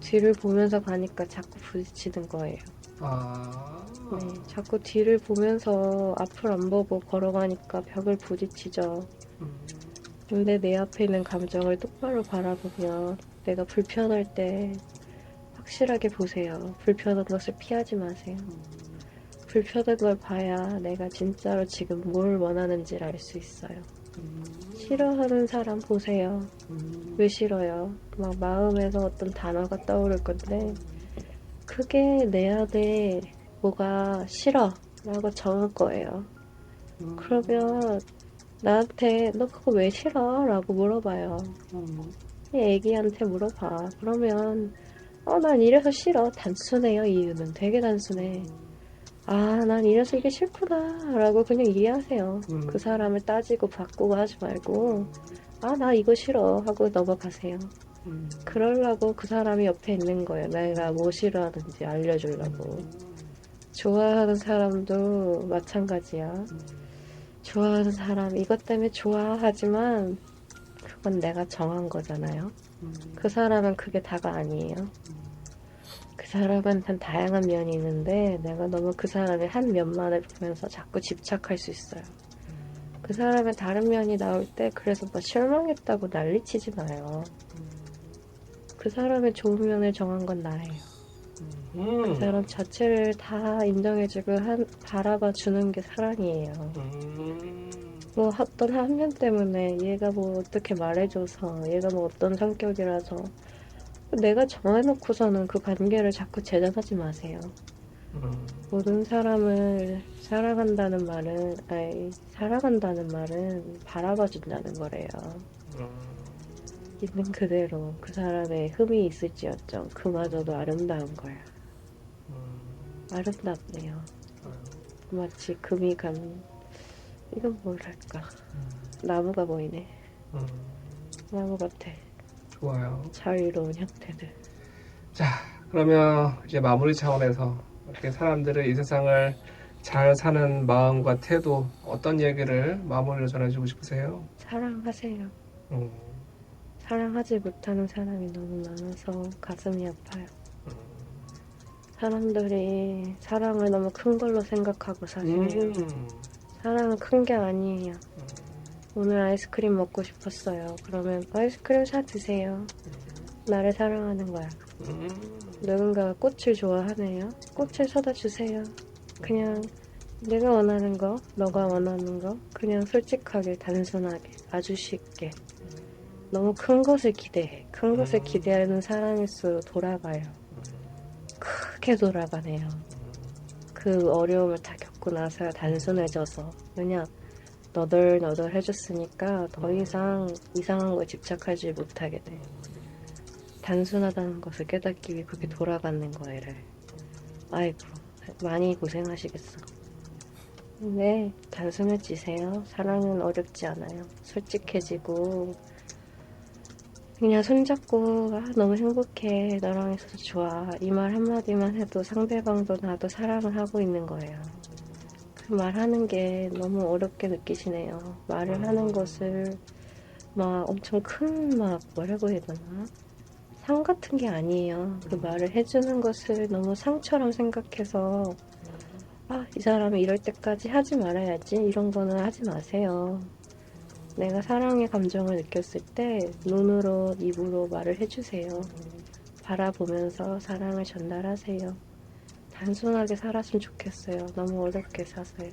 뒤를 보면서 가니까 자꾸 부딪히는 거예요. 아. 네, 자꾸 뒤를 보면서 앞을 안 보고 걸어가니까 벽을 부딪히죠. 근데 내 앞에 있는 감정을 똑바로 바라보면 내가 불편할 때 확실하게 보세요. 불편한 것을 피하지 마세요. 불편한 걸 봐야 내가 진짜로 지금 뭘 원하는지를 알 수 있어요. 싫어하는 사람 보세요. 왜 싫어요? 막 마음에서 어떤 단어가 떠오를 건데 그게 내 안에 뭐가 싫어 라고 정할 거예요. 그러면 나한테 너 그거 왜 싫어? 라고 물어봐요. 애기한테 물어봐. 그러면 난 이래서 싫어. 단순해요. 이유는 되게 단순해. 난 이래서 이게 싫구나 라고 그냥 이해하세요. 그 사람을 따지고 바꾸고 하지 말고 나 이거 싫어 하고 넘어가세요. 그러려고 그 사람이 옆에 있는 거예요. 내가 뭐 싫어하는지 알려주려고. 좋아하는 사람도 마찬가지야. 좋아하는 사람 이것 때문에 좋아하지만 그건 내가 정한 거잖아요. 그 사람은 그게 다가 아니에요. 그 사람한테는 다양한 면이 있는데 내가 너무 그 사람의 한 면만을 보면서 자꾸 집착할 수 있어요. 그 사람의 다른 면이 나올 때 그래서 뭐 실망했다고 난리치지 마요. 그 사람의 좋은 면을 정한 건 나예요. 그 사람 자체를 다 인정해주고 바라봐 주는 게 사랑이에요. 뭐 어떤 한 면 때문에 얘가 뭐 어떻게 말해줘서 얘가 뭐 어떤 성격이라서 내가 정해놓고서는 그 관계를 자꾸 재단하지 마세요. 모든 사람을 사랑한다는 말은 바라봐준다는 거래요. 있는 그대로 그 사람의 흠이 있을지언정 그마저도 아름다운 거야. 아름답네요. 마치 금이 간 이건 뭐랄까 나무가 보이네. 나무 같아. 좋아요. 자유로운 형태들. 자, 그러면 이제 마무리 차원에서 이렇게 사람들의 이 세상을 잘 사는 마음과 태도 어떤 얘기를 마무리로 전해주고 싶으세요? 사랑하세요. 음, 사랑하지 못하는 사람이 너무 많아서 가슴이 아파요. 사람들이 사랑을 너무 큰 걸로 생각하고 사세요. 사랑은 큰 게 아니에요. 오늘 아이스크림 먹고 싶었어요. 그러면 아이스크림 사 드세요. 나를 사랑하는 거야. 누군가가 꽃을 좋아하네요. 꽃을 사다 주세요. 그냥 내가 원하는 거, 너가 원하는 거, 그냥 솔직하게, 단순하게, 아주 쉽게. 너무 큰 것을 기대해. 큰 것을 기대하는 사람일수록 돌아가요. 크게 돌아가네요. 그 어려움을 다 겪고 나서야 단순해져서. 왜냐, 너덜너덜 해줬으니까 더 이상 이상한 거에 집착하지 못하게 돼. 단순하다는 것을 깨닫기 위해 그렇게 돌아가는 거예요. 아이고, 많이 고생하시겠어. 네, 단순해지세요. 사랑은 어렵지 않아요. 솔직해지고 그냥 손잡고 너무 행복해. 너랑 있어서 좋아. 이 말 한마디만 해도 상대방도 나도 사랑을 하고 있는 거예요. 그 말하는 게 너무 어렵게 느끼시네요. 말을 하는 것을 막 엄청 큰 막 뭐라고 해야 되나? 상 같은 게 아니에요. 그 말을 해주는 것을 너무 상처럼 생각해서 이 사람이 이럴 때까지 하지 말아야지. 이런 거는 하지 마세요. 내가 사랑의 감정을 느꼈을 때 눈으로, 입으로 말을 해주세요. 바라보면서 사랑을 전달하세요. 단순하게 살았으면 좋겠어요. 너무 어렵게 사세요.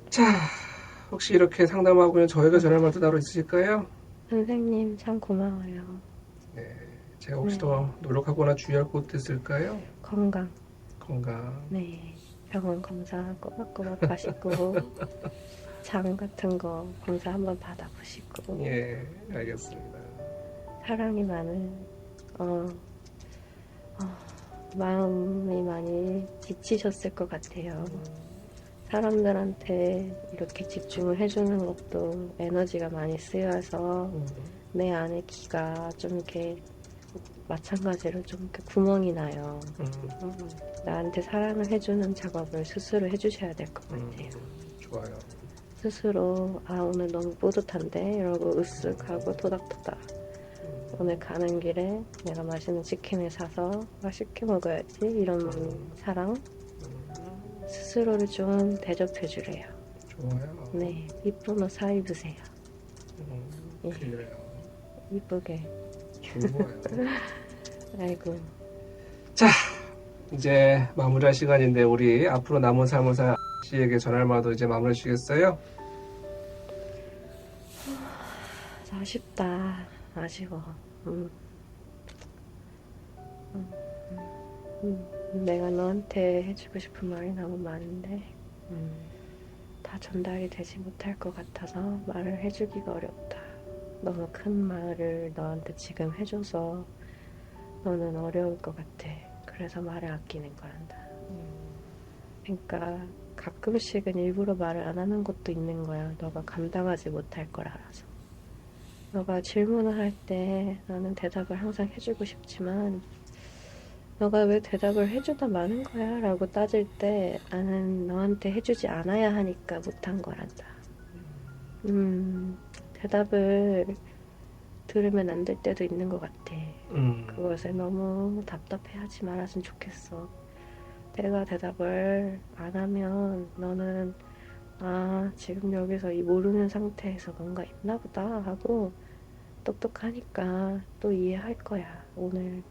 자, 혹시 이렇게 상담하고 있는 저희가 전할 말도 따로 있으실까요? 선생님 참 고마워요. 네, 제가 혹시 더 노력하거나 주의할 것도 있을까요? 건강. 건강. 네. 병원 검사 꼬박꼬박 가시고 장 같은 거 검사 한번 받아보시고 예, 알겠습니다. 사랑이 많은 어, 마음이 많이 지치셨을 것 같아요. 사람들한테 이렇게 집중을 해주는 것도 에너지가 많이 쓰여서 내 안에 기가 좀 이렇게 마찬가지로 좀 이렇게 구멍이 나요. 나한테 사랑을 해주는 작업을 스스로 해주셔야 될 것 같아요. 좋아요. 스스로 아 오늘 너무 뿌듯한데 이러고 으쓱 하고 토닥토닥 오늘 가는 길에 내가 맛있는 치킨을 사서 맛있게 먹어야지 이런 사랑 스스로를 좀 대접해 주래요. 좋아요. 네, 이쁜 옷 사 입으세요. 예. 그래요. 이쁘게. 좋아요. 아이고. 자, 이제 마무리할 시간인데 우리 앞으로 남은 삶을 씨에게 전할 말도 이제 마무리해 주시겠어요? 아쉽다. 아쉬워. 내가 너한테 해주고 싶은 말이 너무 많은데 다 전달이 되지 못할 것 같아서 말을 해주기가 어렵다. 너무 큰 말을 너한테 지금 해줘서 너는 어려울 것 같아. 그래서 말을 아끼는 거란다. 그러니까 가끔씩은 일부러 말을 안 하는 것도 있는 거야. 너가 감당하지 못할 걸 알아서. 너가 질문을 할 때 나는 대답을 항상 해주고 싶지만 너가 왜 대답을 해주다 마는 거야? 라고 따질 때 나는 너한테 해주지 않아야 하니까 못한 거란다. 대답을 들으면 안 될 때도 있는 것 같아. 그것을 너무 답답해하지 말았으면 좋겠어. 내가 대답을 안 하면 너는 아 지금 여기서 이 모르는 상태에서 뭔가 있나 보다 하고 똑똑하니까 또 이해할 거야. 오늘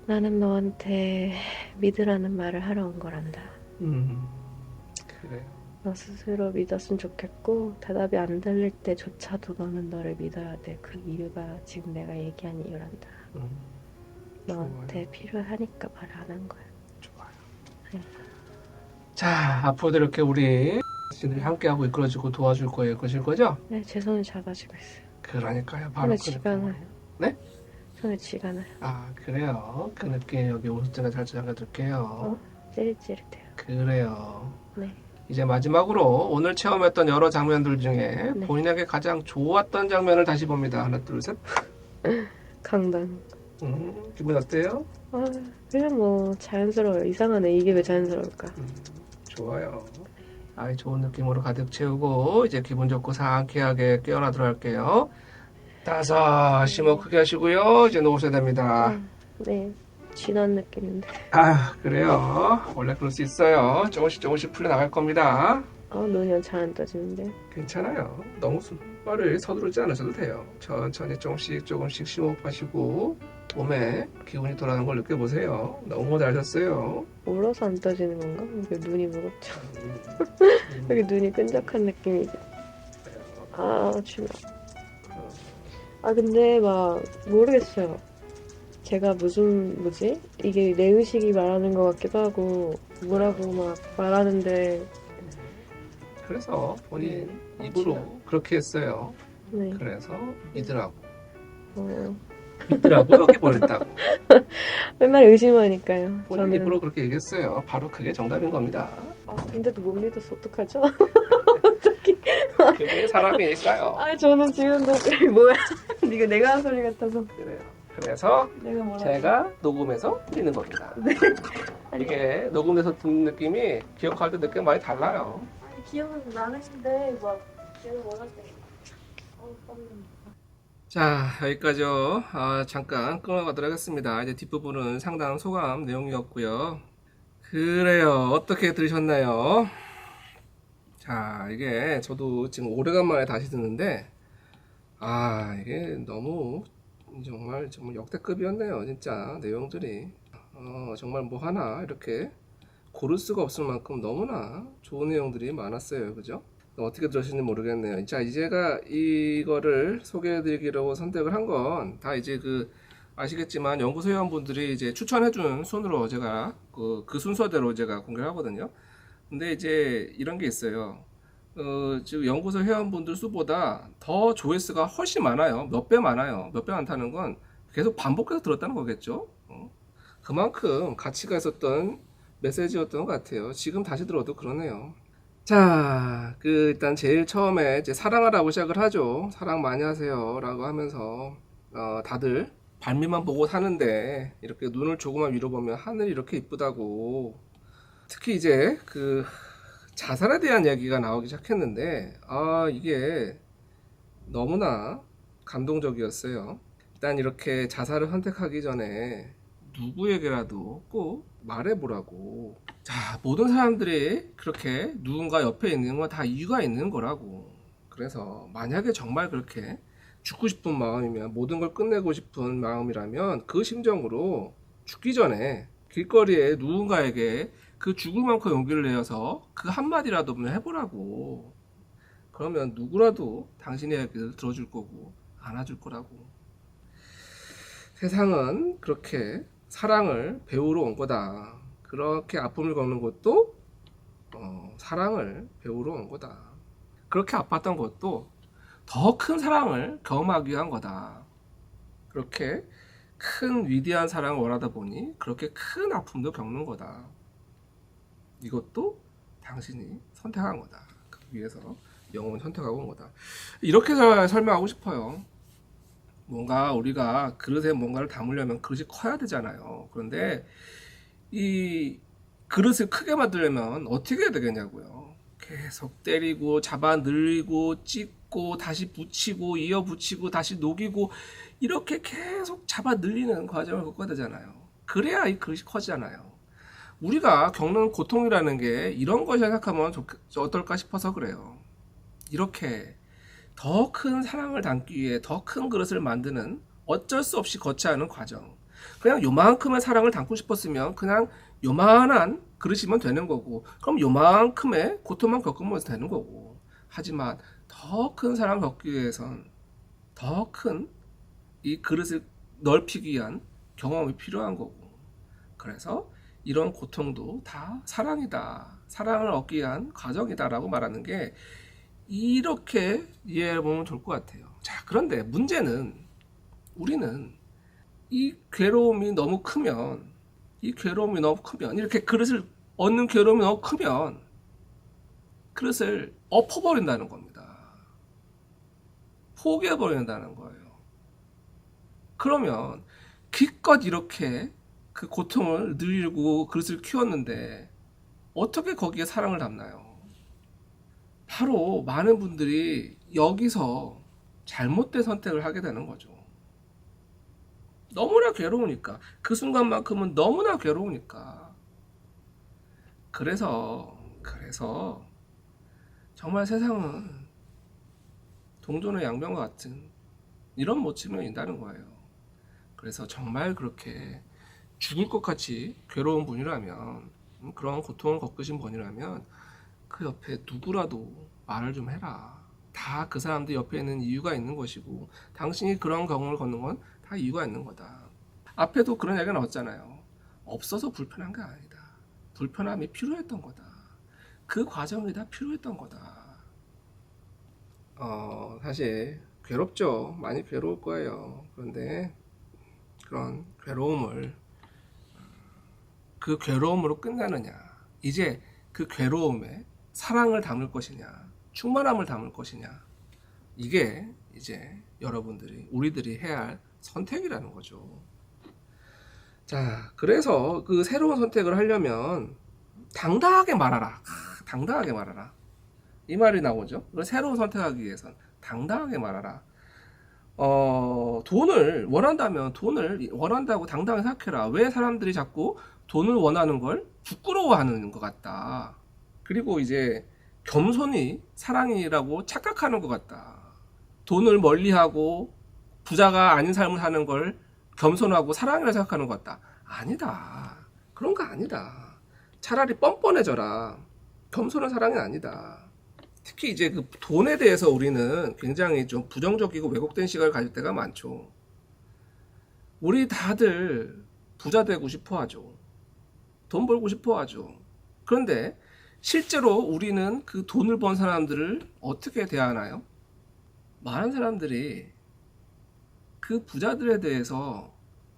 나는 너한테 믿으라는 말을 하러 온 거란다. 그래요. 너 스스로 믿었으면 좋겠고 대답이 안 들릴 때조차도 너는 너를 믿어야 돼. 그 이유가 지금 내가 얘기한 이유란다. 너한테 필요하니까 말 안 한 거야. 좋아요. 네. 자, 앞으로도 이렇게 우리 씨들이 함께하고 이끌어주고 도와줄 거예요. 그러실 거죠? 네, 제 손을 잡아주고 있어요. 그러니까요. 바로 손에 쥐가 나요. 네? 손에 쥐가 나요. 아, 그래요. 그 느낌 여기 오른쪽에 살짝 잡아둘게요. 찌릿찌릿해요. 그래요. 네. 이제 마지막으로 오늘 체험했던 여러 장면들 중에 네. 본인에게 가장 좋았던 장면을 다시 봅니다. 하나, 둘, 셋. 강당. 기분 어때요? 아, 그냥 뭐 자연스러워요. 이상하네. 이게 왜 자연스러울까? 좋아요. 아이 좋은 느낌으로 가득 채우고 이제 기분 좋고 상쾌하게 깨어나도록 할게요. 5 심호 크게 하시고요. 이제 놓으셔야 됩니다. 네. 쥐난 느낌인데. 아 그래요. 원래 그럴 수 있어요. 조금씩 풀려나갈 겁니다. 눈이 잘 안 떠지는데. 괜찮아요. 너무 빨리 서두르지 않으셔도 돼요. 천천히 조금씩 심호흡하시고 몸에 기운이 돌아가는 걸 느껴보세요. 너무 잘하셨어요. 울어서 안 떠지는 건가? 이게 눈이 무겁죠. 여기 눈이 끈적한 느낌이지. 아, 쥐나. 아, 근데 막 모르겠어요. 제가 뭐지? 이게 내 의식이 말하는 것 같기도 하고 뭐라고 막 말하는데 그래서 본인 입으로 그렇게 했어요. 네. 그래서 믿으라고. 어, 믿으라고 여기 보냈다고. 맨날 의심하니까요. 본인 저는. 입으로 그렇게 얘기했어요. 바로 그게 정답인 겁니다. 아, 근데도 못 믿어서 어떡하죠? 그게 사람이니까요. 아, 저는 지금도 뭐야? 이거 내가 한 소리 같아서. 그래요. 그래서 내가 뭐라? 제가 녹음해서 드리는 겁니다. 이게 녹음해서 듣는 느낌이 기억할 때 느낌 많이 달라요. 기억은 나는데 막 내가 뭐라 때. 자 여기까지요. 잠깐 끊어가도록 하겠습니다. 이제 뒷부분은 상당 소감 내용이었고요. 그래요. 어떻게 들으셨나요? 자 이게 저도 지금 오래간만에 다시 듣는데 이게 너무 정말 역대급이었네요. 진짜 내용들이 정말 뭐 하나 이렇게 고를 수가 없을 만큼 너무나 좋은 내용들이 많았어요. 그죠? 어떻게 들으시는지 모르겠네요. 자, 제가 이거를 소개해드리기로 선택을 한 건 다 이제 아시겠지만 연구소 회원분들이 이제 추천해준 순으로 제가 그 순서대로 제가 공개를 하거든요. 근데 이제 이런 게 있어요. 지금 연구소 회원분들 수보다 더 조회수가 훨씬 많아요. 몇 배 많아요. 몇 배 많다는 건 계속 반복해서 들었다는 거겠죠. 그만큼 가치가 있었던 메시지였던 것 같아요. 지금 다시 들어도 그러네요. 자, 일단 제일 처음에 이제 사랑하라고 시작을 하죠. 사랑 많이 하세요. 라고 하면서, 다들 발밑만 보고 사는데, 이렇게 눈을 조금만 위로 보면 하늘이 이렇게 이쁘다고. 특히 이제 자살에 대한 이야기가 나오기 시작했는데, 이게 너무나 감동적이었어요. 일단 이렇게 자살을 선택하기 전에 누구에게라도 꼭 말해보라고. 자, 모든 사람들이 그렇게 누군가 옆에 있는 건 다 이유가 있는 거라고. 그래서 만약에 정말 그렇게 죽고 싶은 마음이면, 모든 걸 끝내고 싶은 마음이라면 그 심정으로 죽기 전에 길거리에 누군가에게 그 죽을 만큼 용기를 내어서 그 한마디라도 해보라고. 그러면 누구라도 당신의 이야기를 들어줄 거고 안아줄 거라고. 세상은 그렇게 사랑을 배우러 온 거다. 그렇게 아픔을 겪는 것도 사랑을 배우러 온 거다. 그렇게 아팠던 것도 더 큰 사랑을 경험하기 위한 거다. 그렇게 큰 위대한 사랑을 원하다 보니 그렇게 큰 아픔도 겪는 거다. 이것도 당신이 선택한 거다. 그 위해서 영혼을 선택하고 온 거다. 이렇게 설명하고 싶어요. 뭔가 우리가 그릇에 뭔가를 담으려면 그릇이 커야 되잖아요. 그런데 이 그릇을 크게 만들려면 어떻게 해야 되겠냐고요. 계속 때리고 잡아 늘리고 찢고 다시 붙이고 이어 붙이고 다시 녹이고 이렇게 계속 잡아 늘리는 과정을 겪어야 되잖아요. 그래야 이 그릇이 커지잖아요. 우리가 겪는 고통이라는 게 이런 걸 생각하면 어떨까 싶어서 그래요. 이렇게 더 큰 사랑을 담기 위해 더 큰 그릇을 만드는 어쩔 수 없이 거쳐야 하는 과정. 그냥 요만큼의 사랑을 담고 싶었으면 그냥 요만한 그릇이면 되는 거고, 그럼 요만큼의 고통만 겪으면 되는 거고. 하지만 더 큰 사랑을 겪기 위해선 더 큰 이 그릇을 넓히기 위한 경험이 필요한 거고. 그래서 이런 고통도 다 사랑이다. 사랑을 얻기 위한 과정이다라고 말하는 게 이렇게 이해해보면 좋을 것 같아요. 자, 그런데 문제는 우리는 이 괴로움이 너무 크면 이렇게 그릇을 얻는 괴로움이 너무 크면 그릇을 엎어버린다는 겁니다. 포기해버린다는 거예요. 그러면 기껏 이렇게 그 고통을 늘리고 그릇을 키웠는데 어떻게 거기에 사랑을 담나요? 바로 많은 분들이 여기서 잘못된 선택을 하게 되는 거죠. 너무나 괴로우니까. 그 순간만큼은 너무나 괴로우니까. 그래서 정말 세상은 동전의 양면과 같은 이런 모습이 있다는 거예요. 그래서 정말 그렇게 죽을 것 같이 괴로운 분이라면, 그런 고통을 겪으신 분이라면 그 옆에 누구라도 말을 좀 해라. 다 그 사람들 옆에 있는 이유가 있는 것이고, 당신이 그런 경험을 걷는 건 다 이유가 있는 거다. 앞에도 그런 얘기가 나왔잖아요. 없어서 불편한 게 아니다. 불편함이 필요했던 거다. 그 과정이 다 필요했던 거다. 사실 괴롭죠. 많이 괴로울 거예요. 그런데 그런 괴로움을 그 괴로움으로 끝나느냐, 이제 그 괴로움에 사랑을 담을 것이냐, 충만함을 담을 것이냐, 이게 이제 우리들이 해야 할 선택이라는 거죠. 자, 그래서 그 새로운 선택을 하려면 당당하게 말하라. 당당하게 말하라. 이 말이 나오죠. 새로운 선택하기 위해선 당당하게 말하라. 돈을 원한다면 돈을 원한다고 당당히 생각해라. 왜 사람들이 자꾸 돈을 원하는 걸 부끄러워하는 것 같다. 그리고 이제 겸손이 사랑이라고 착각하는 것 같다. 돈을 멀리하고 부자가 아닌 삶을 사는 걸 겸손하고 사랑이라고 생각하는 것 같다. 아니다. 그런 거 아니다. 차라리 뻔뻔해져라. 겸손한 사랑이 아니다. 특히 이제 그 돈에 대해서 우리는 굉장히 좀 부정적이고 왜곡된 시각을 가질 때가 많죠. 우리 다들 부자 되고 싶어 하죠. 돈 벌고 싶어 하죠. 그런데 실제로 우리는 그 돈을 번 사람들을 어떻게 대하나요? 많은 사람들이 그 부자들에 대해서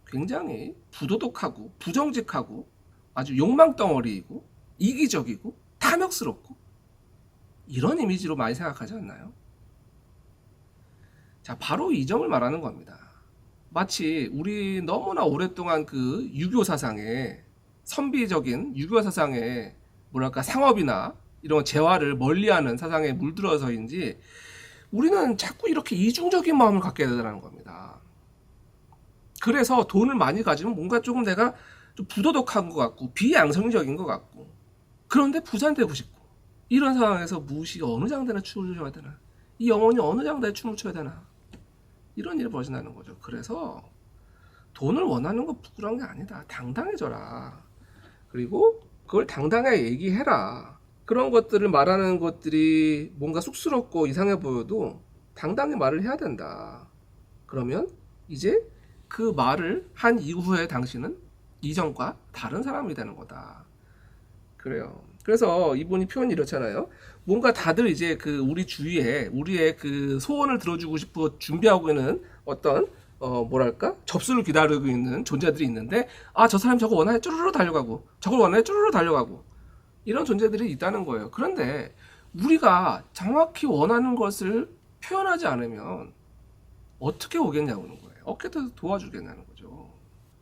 굉장히 부도덕하고 부정직하고 아주 욕망덩어리이고 이기적이고 탐욕스럽고 이런 이미지로 많이 생각하지 않나요? 자, 바로 이 점을 말하는 겁니다. 마치 우리 너무나 오랫동안 그 유교 사상에 선비적인 유교 사상에 뭐랄까 상업이나 이런 재화를 멀리하는 사상에 물들어서인지 우리는 자꾸 이렇게 이중적인 마음을 갖게 되더라는 겁니다. 그래서 돈을 많이 가지면 뭔가 조금 내가 좀 부도덕한 것 같고 비양성적인 것 같고 그런데 부자 되고 싶고 이런 상황에서 무엇이 어느 장단에 춤을 춰야 되나 이 영혼이 어느 장단에 춤을 춰야 되나 이런 일이 벌어진다는 거죠. 그래서 돈을 원하는 건 부끄러운 게 아니다. 당당해져라. 그리고 그걸 당당하게 얘기해라. 그런 것들을 말하는 것들이 뭔가 쑥스럽고 이상해 보여도 당당히 말을 해야 된다. 그러면 이제 그 말을 한 이후에 당신은 이전과 다른 사람이 되는 거다. 그래요. 그래서 이분이 표현이 이렇잖아요. 뭔가 다들 이제 그 우리 주위에 우리의 그 소원을 들어주고 싶어 준비하고 있는 어떤 뭐랄까 접수를 기다리고 있는 존재들이 있는데 아, 저 사람이 저거 원하네 쭈루루 달려가고 저걸 원하네 쭈루루 달려가고 이런 존재들이 있다는 거예요. 그런데 우리가 정확히 원하는 것을 표현하지 않으면 어떻게 오겠냐는 거예요. 어떻게 도와주겠냐는 거죠.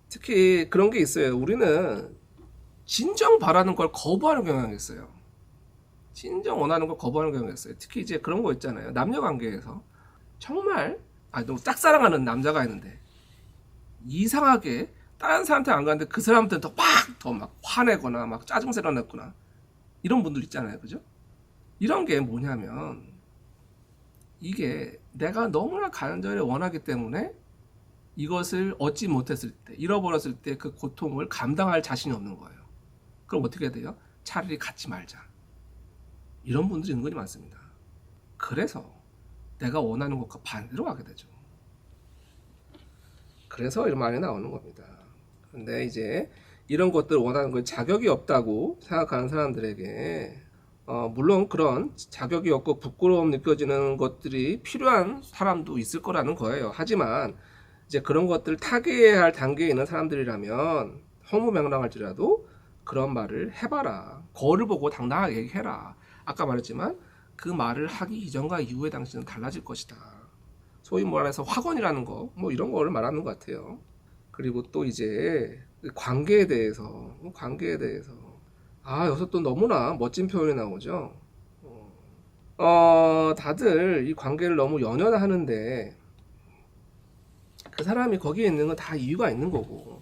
특히 그런 게 있어요. 우리는 진정 바라는 걸 거부하는 경향이 있어요. 진정 원하는 걸 거부하는 경향이 있어요. 특히 이제 그런 거 있잖아요. 남녀 관계에서 정말 너무 짝사랑하는 남자가 있는데 이상하게 다른 사람한테 안 가는데 그 사람한테 더 막 화내거나 막 짜증스러 냈거나 이런 분들 있잖아요. 그죠? 이런 게 뭐냐면 이게 내가 너무나 간절히 원하기 때문에 이것을 얻지 못했을 때 잃어버렸을 때 그 고통을 감당할 자신이 없는 거예요. 그럼 어떻게 돼요? 차라리 갖지 말자. 이런 분들이 은근히 많습니다. 그래서 내가 원하는 것과 반대로 가게 되죠. 그래서 이런 말이 나오는 겁니다. 근데 이제 이런 것들을 원하는 건 자격이 없다고 생각하는 사람들에게 물론 그런 자격이 없고 부끄러움 느껴지는 것들이 필요한 사람도 있을 거라는 거예요. 하지만 이제 그런 것들을 타개해야 할 단계에 있는 사람들이라면 허무맹랑할지라도 그런 말을 해봐라. 거울을 보고 당당하게 얘기해라. 아까 말했지만 그 말을 하기 이전과 이후에 당신은 달라질 것이다. 소위 말해서 확언이라는 거, 뭐 이런 거를 말하는 것 같아요. 그리고 또 이제 관계에 대해서, 여기서 또 너무나 멋진 표현이 나오죠. 다들 이 관계를 너무 연연하는데 그 사람이 거기에 있는 건 다 이유가 있는 거고,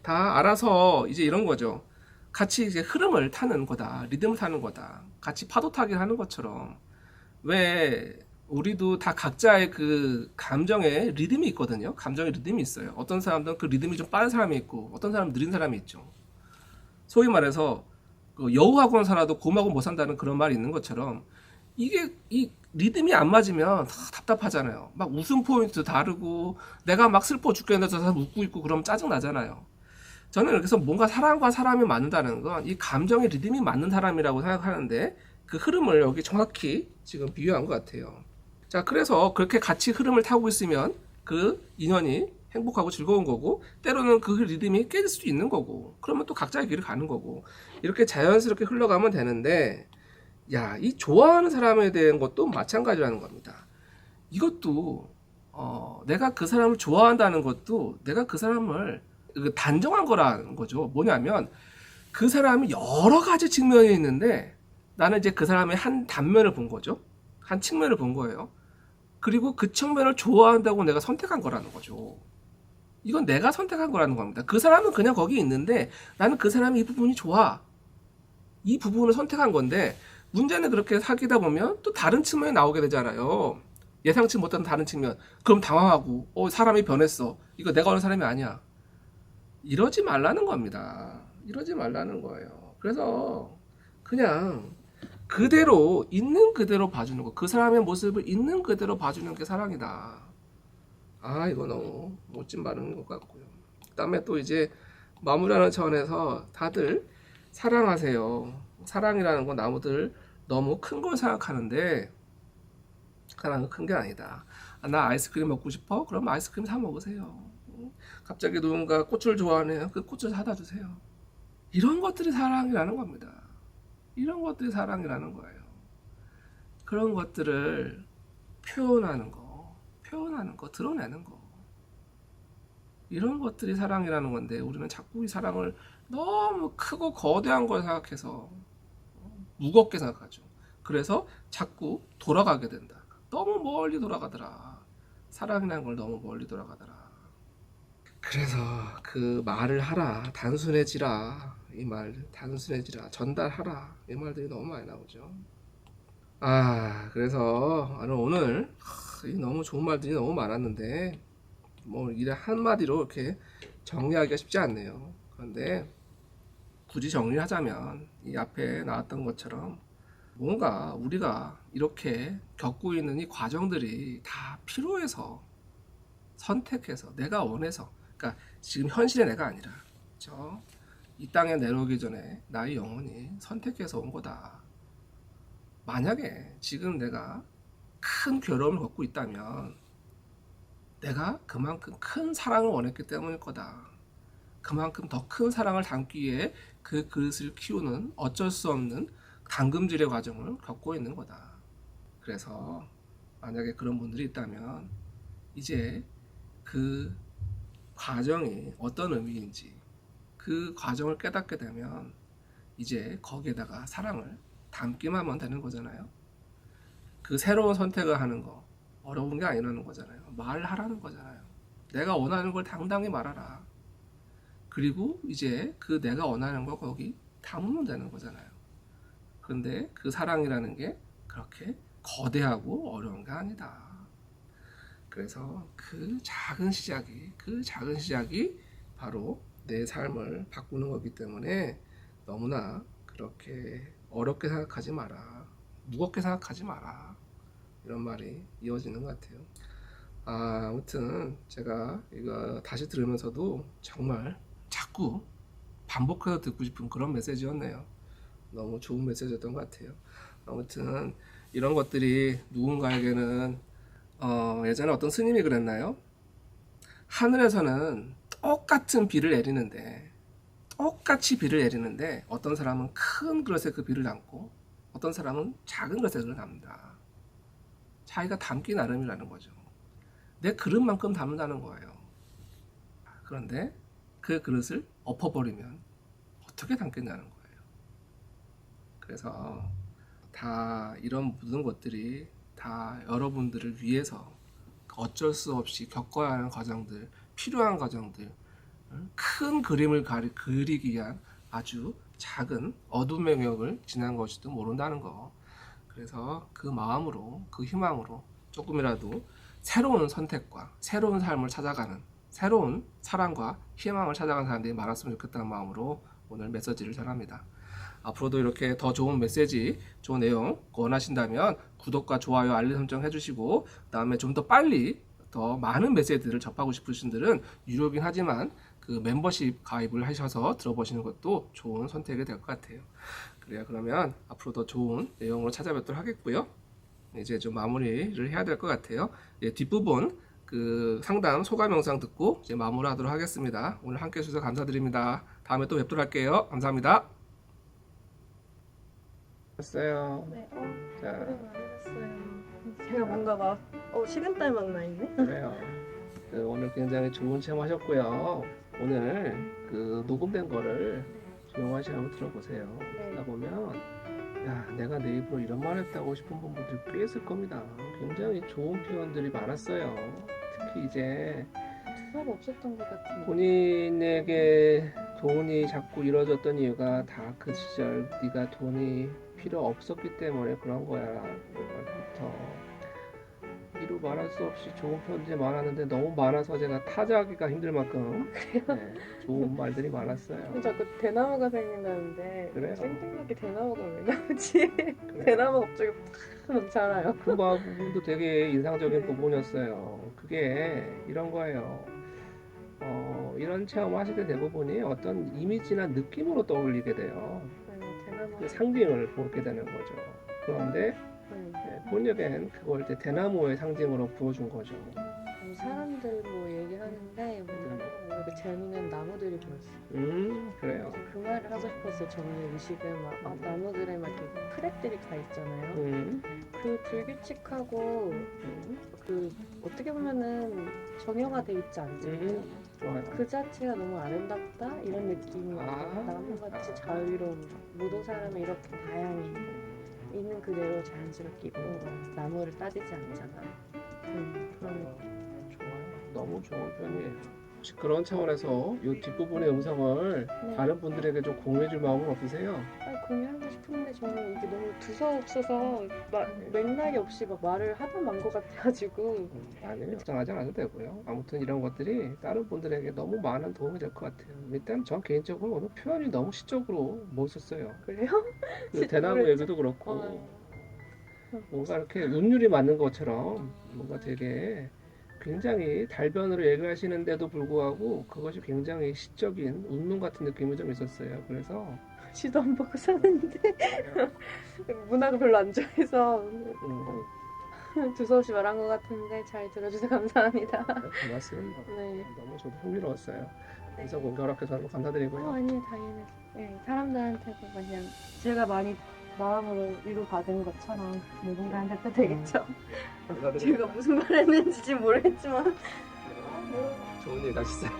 다 알아서 이제 이런 거죠. 같이 이제 흐름을 타는 거다. 리듬을 타는 거다. 같이 파도 타기를 하는 것처럼. 왜 우리도 다 각자의 그 감정의 리듬이 있거든요. 감정의 리듬이 있어요. 어떤 사람들은 그 리듬이 좀 빠른 사람이 있고 어떤 사람은 느린 사람이 있죠. 소위 말해서 그 여우하고는 살아도 곰하고 못 산다는 그런 말이 있는 것처럼 이게 이 리듬이 안 맞으면 다 답답하잖아요. 막 웃음 포인트 다르고 내가 막 슬퍼 죽겠는데 저 사람 웃고 있고 그러면 짜증 나잖아요. 저는 그래서 뭔가 사람과 사람이 맞는다는 건 이 감정의 리듬이 맞는 사람이라고 생각하는데 그 흐름을 여기 정확히 지금 비유한 것 같아요. 자, 그래서 그렇게 같이 흐름을 타고 있으면 그 인연이 행복하고 즐거운 거고 때로는 그 리듬이 깨질 수도 있는 거고 그러면 또 각자의 길을 가는 거고 이렇게 자연스럽게 흘러가면 되는데 이 좋아하는 사람에 대한 것도 마찬가지라는 겁니다. 이것도 내가 그 사람을 좋아한다는 것도 내가 그 사람을 단정한 거라는 거죠. 뭐냐면 그 사람이 여러 가지 측면이 있는데 나는 이제 그 사람의 한 단면을 본 거죠. 한 측면을 본 거예요. 그리고 그 측면을 좋아한다고 내가 선택한 거라는 거죠. 이건 내가 선택한 거라는 겁니다. 그 사람은 그냥 거기 있는데 나는 그 사람이 이 부분이 좋아. 이 부분을 선택한 건데 문제는 그렇게 사귀다 보면 또 다른 측면이 나오게 되잖아요. 예상치 못한 다른 측면. 그럼 당황하고 사람이 변했어. 이거 내가 원하는 사람이 아니야. 이러지 말라는 겁니다. 이러지 말라는 거예요. 그래서 그냥 그대로 있는 그대로 봐주는 거. 그 사람의 모습을 있는 그대로 봐주는 게 사랑이다. 아, 이거 너무 멋진 말인 것 같고요. 그다음에 또 이제 마무리하는 차원에서 다들 사랑하세요. 사랑이라는 건 나무들 너무 큰 걸 생각하는데 사랑은 큰 게 아니다. 아, 나 아이스크림 먹고 싶어? 그럼 아이스크림 사 먹으세요. 갑자기 누군가 꽃을 좋아하네요. 그 꽃을 사다 주세요. 이런 것들이 사랑이라는 겁니다. 이런 것들이 사랑이라는 거예요. 그런 것들을 표현하는 거, 드러내는 거. 이런 것들이 사랑이라는 건데 우리는 자꾸 이 사랑을 너무 크고 거대한 걸 생각해서 무겁게 생각하죠. 그래서 자꾸 돌아가게 된다. 너무 멀리 돌아가더라. 사랑이라는 걸 너무 멀리 돌아가더라. 그래서 그 말을 하라, 단순해지라, 이 말 단순해지라, 전달하라, 이 말들이 너무 많이 나오죠. 아, 그래서 나는 오늘 이 너무 좋은 말들이 너무 많았는데 뭐 이래 한마디로 이렇게 정리하기가 쉽지 않네요. 그런데 굳이 정리하자면 이 앞에 나왔던 것처럼 뭔가 우리가 이렇게 겪고 있는 이 과정들이 다 필요해서 선택해서 내가 원해서, 그러니까 지금 현실의 내가 아니라 이 땅에 내려오기 전에 나의 영혼이 선택해서 온 거다. 만약에 지금 내가 큰 괴로움을 겪고 있다면 내가 그만큼 큰 사랑을 원했기 때문일 거다. 그만큼 더 큰 사랑을 담기 위해 그 그릇을 키우는 어쩔 수 없는 담금질의 과정을 겪고 있는 거다. 그래서 만약에 그런 분들이 있다면 이제 그 과정이 어떤 의미인지 그 과정을 깨닫게 되면 이제 거기에다가 사랑을 담기만 하면 되는 거잖아요. 그 새로운 선택을 하는 거 어려운 게 아니라는 거잖아요. 말하라는 거잖아요. 내가 원하는 걸 당당히 말하라. 그리고 이제 그 내가 원하는 거 거기 담으면 되는 거잖아요. 그런데 그 사랑이라는 게 그렇게 거대하고 어려운 게 아니다. 그래서 그 작은 시작이 바로 내 삶을 바꾸는 거기 때문에 너무나 그렇게 어렵게 생각하지 마라. 무겁게 생각하지 마라. 이런 말이 이어지는 것 같아요. 아, 아무튼 제가 이거 다시 들으면서도 정말 자꾸 반복해서 듣고 싶은 그런 메시지였네요. 너무 좋은 메시지였던 것 같아요. 아무튼 이런 것들이 누군가에게는 예전에 어떤 스님이 그랬나요? 하늘에서는 똑같은 비를 내리는데 똑같이 비를 내리는데 어떤 사람은 큰 그릇에 그 비를 담고 어떤 사람은 작은 그릇에 그를 담는다. 자기가 담기 나름이라는 거죠. 내 그릇만큼 담는다는 거예요. 그런데 그 그릇을 엎어버리면 어떻게 담겠냐는 거예요. 그래서 다 이런 모든 것들이 다 여러분들을 위해서 어쩔 수 없이 겪어야 하는 과정들, 필요한 과정들, 큰 그림을 그리기 위한 아주 작은 어둠의 영역을 지난 것일지도 모른다는 거. 그래서 그 마음으로, 그 희망으로 조금이라도 새로운 선택과 새로운 삶을 찾아가는, 새로운 사랑과 희망을 찾아가는 사람들이 많았으면 좋겠다는 마음으로 오늘 메시지를 전합니다. 앞으로도 이렇게 더 좋은 메시지, 좋은 내용 원하신다면 구독과 좋아요, 알림 설정 해주시고, 그 다음에 좀 더 빨리 더 많은 메시지들을 접하고 싶으신 분들은 유료긴 하지만 그 멤버십 가입을 하셔서 들어보시는 것도 좋은 선택이 될 것 같아요. 그래요. 그러면 앞으로 더 좋은 내용으로 찾아뵙도록 하겠고요. 이제 좀 마무리를 해야 될 것 같아요. 뒷부분 그 상담 소감 영상 듣고 이제 마무리하도록 하겠습니다. 오늘 함께 해주셔서 감사드립니다. 다음에 또 뵙도록 할게요. 감사합니다. 됐어요. 네, 자, 고생 많으셨어요. 제가 뭔가 막 식은땀 나 있네. 그래요. 오늘 굉장히 좋은 체험하셨고요. 오늘 그 녹음된 거를 조용한 시간 한번 들어보세요. 네. 듣다 보면 야, 내가 내 입으로 이런 말 했다고 싶은 분들이 꽤 있을 겁니다. 굉장히 좋은 표현들이 많았어요. 특히 이제 두서가 없었던 것 같은데. 본인에게 돈이 자꾸 이뤄졌던 이유가 다 그 시절 네가 돈이 필요 없었기 때문에 그런 거야. 그거부터 이루 말할 수 없이 좋은 편지 많았는데 너무 많아서 제가 타자하기가 힘들 만큼 네, 좋은 말들이 많았어요. 자꾸 대나무가 생긴다는데 그래요? 생뚱맞게 대나무가 왜 나오지? 그래요. 대나무 갑자기 팍 자라요. 그 부분도 되게 인상적인 네. 부분이었어요. 그게 이런 거예요. 이런 체험을 하시게 대부분이 어떤 이미지나 느낌으로 떠올리게 돼요. 대나무. 그 상징을 보게 되는 거죠. 그런데 번역엔 그걸 이제 대나무의 상징으로 부어준 거죠. 사람들 뭐 얘기하는데 그 재미는 나무들이 보였어요. 그래요. 그 말을 하고 싶었어요. 저는 의식은 막 나무들에 막 이렇게 프렛들이 가 있잖아요. 그 불규칙하고 그 어떻게 보면은 정형화 돼 있지 않잖아요. 좋아요. 그 자체가 너무 아름답다 이런 느낌이 나무같이 자유로운 모든 사람이 이렇게 다양히 있는 그대로 자연스럽게 이쁜 거 나무를 따지지 않잖아. 그런 느낌. 좋아요. 너무 좋은 편이에요. 혹시 그런 차원에서 이 뒷부분의 음성을 네. 다른 분들에게 좀 공유해줄 마음은 없으세요? 공유하고 싶은데 저는 이게 너무 두서없어서 맥락이 없이 막 말을 하다 만 것 같아가지고. 아니요, 걱정하지 않아도 되고요. 아무튼 이런 것들이 다른 분들에게 너무 많은 도움이 될 것 같아요. 일단 전 개인적으로 오늘 표현이 너무 시적으로 멋있었어요. 그래요? 그 대나무 얘기도 그렇고 뭔가 이렇게 운율이 맞는 것처럼 뭔가 되게 굉장히 달변으로 얘기하시는데도 불구하고 그것이 굉장히 시적인 운명 같은 느낌이 좀 있었어요. 그래서 지도 안 보고 사는데 문학을 별로 안 좋아해서 두서없이 말한 것 같은데 잘 들어주셔서 감사합니다. 고맙습니다. 네. 너무 저도 흥미로웠어요. 그래서 공교롭게 저는 감사드리고요. 아니요, 당연히. 네, 사람들한테도 그냥 제가 많이 마음으로 위로받은 것처럼 누군가한테도 되겠죠. 감사드립니다. 제가 무슨 말을 했는지 지금 모르겠지만 좋은 일 하시세요.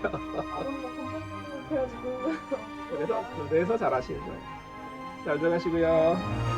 그래가지고 그래서 잘하시는 거예요. 잘 들어가시고요.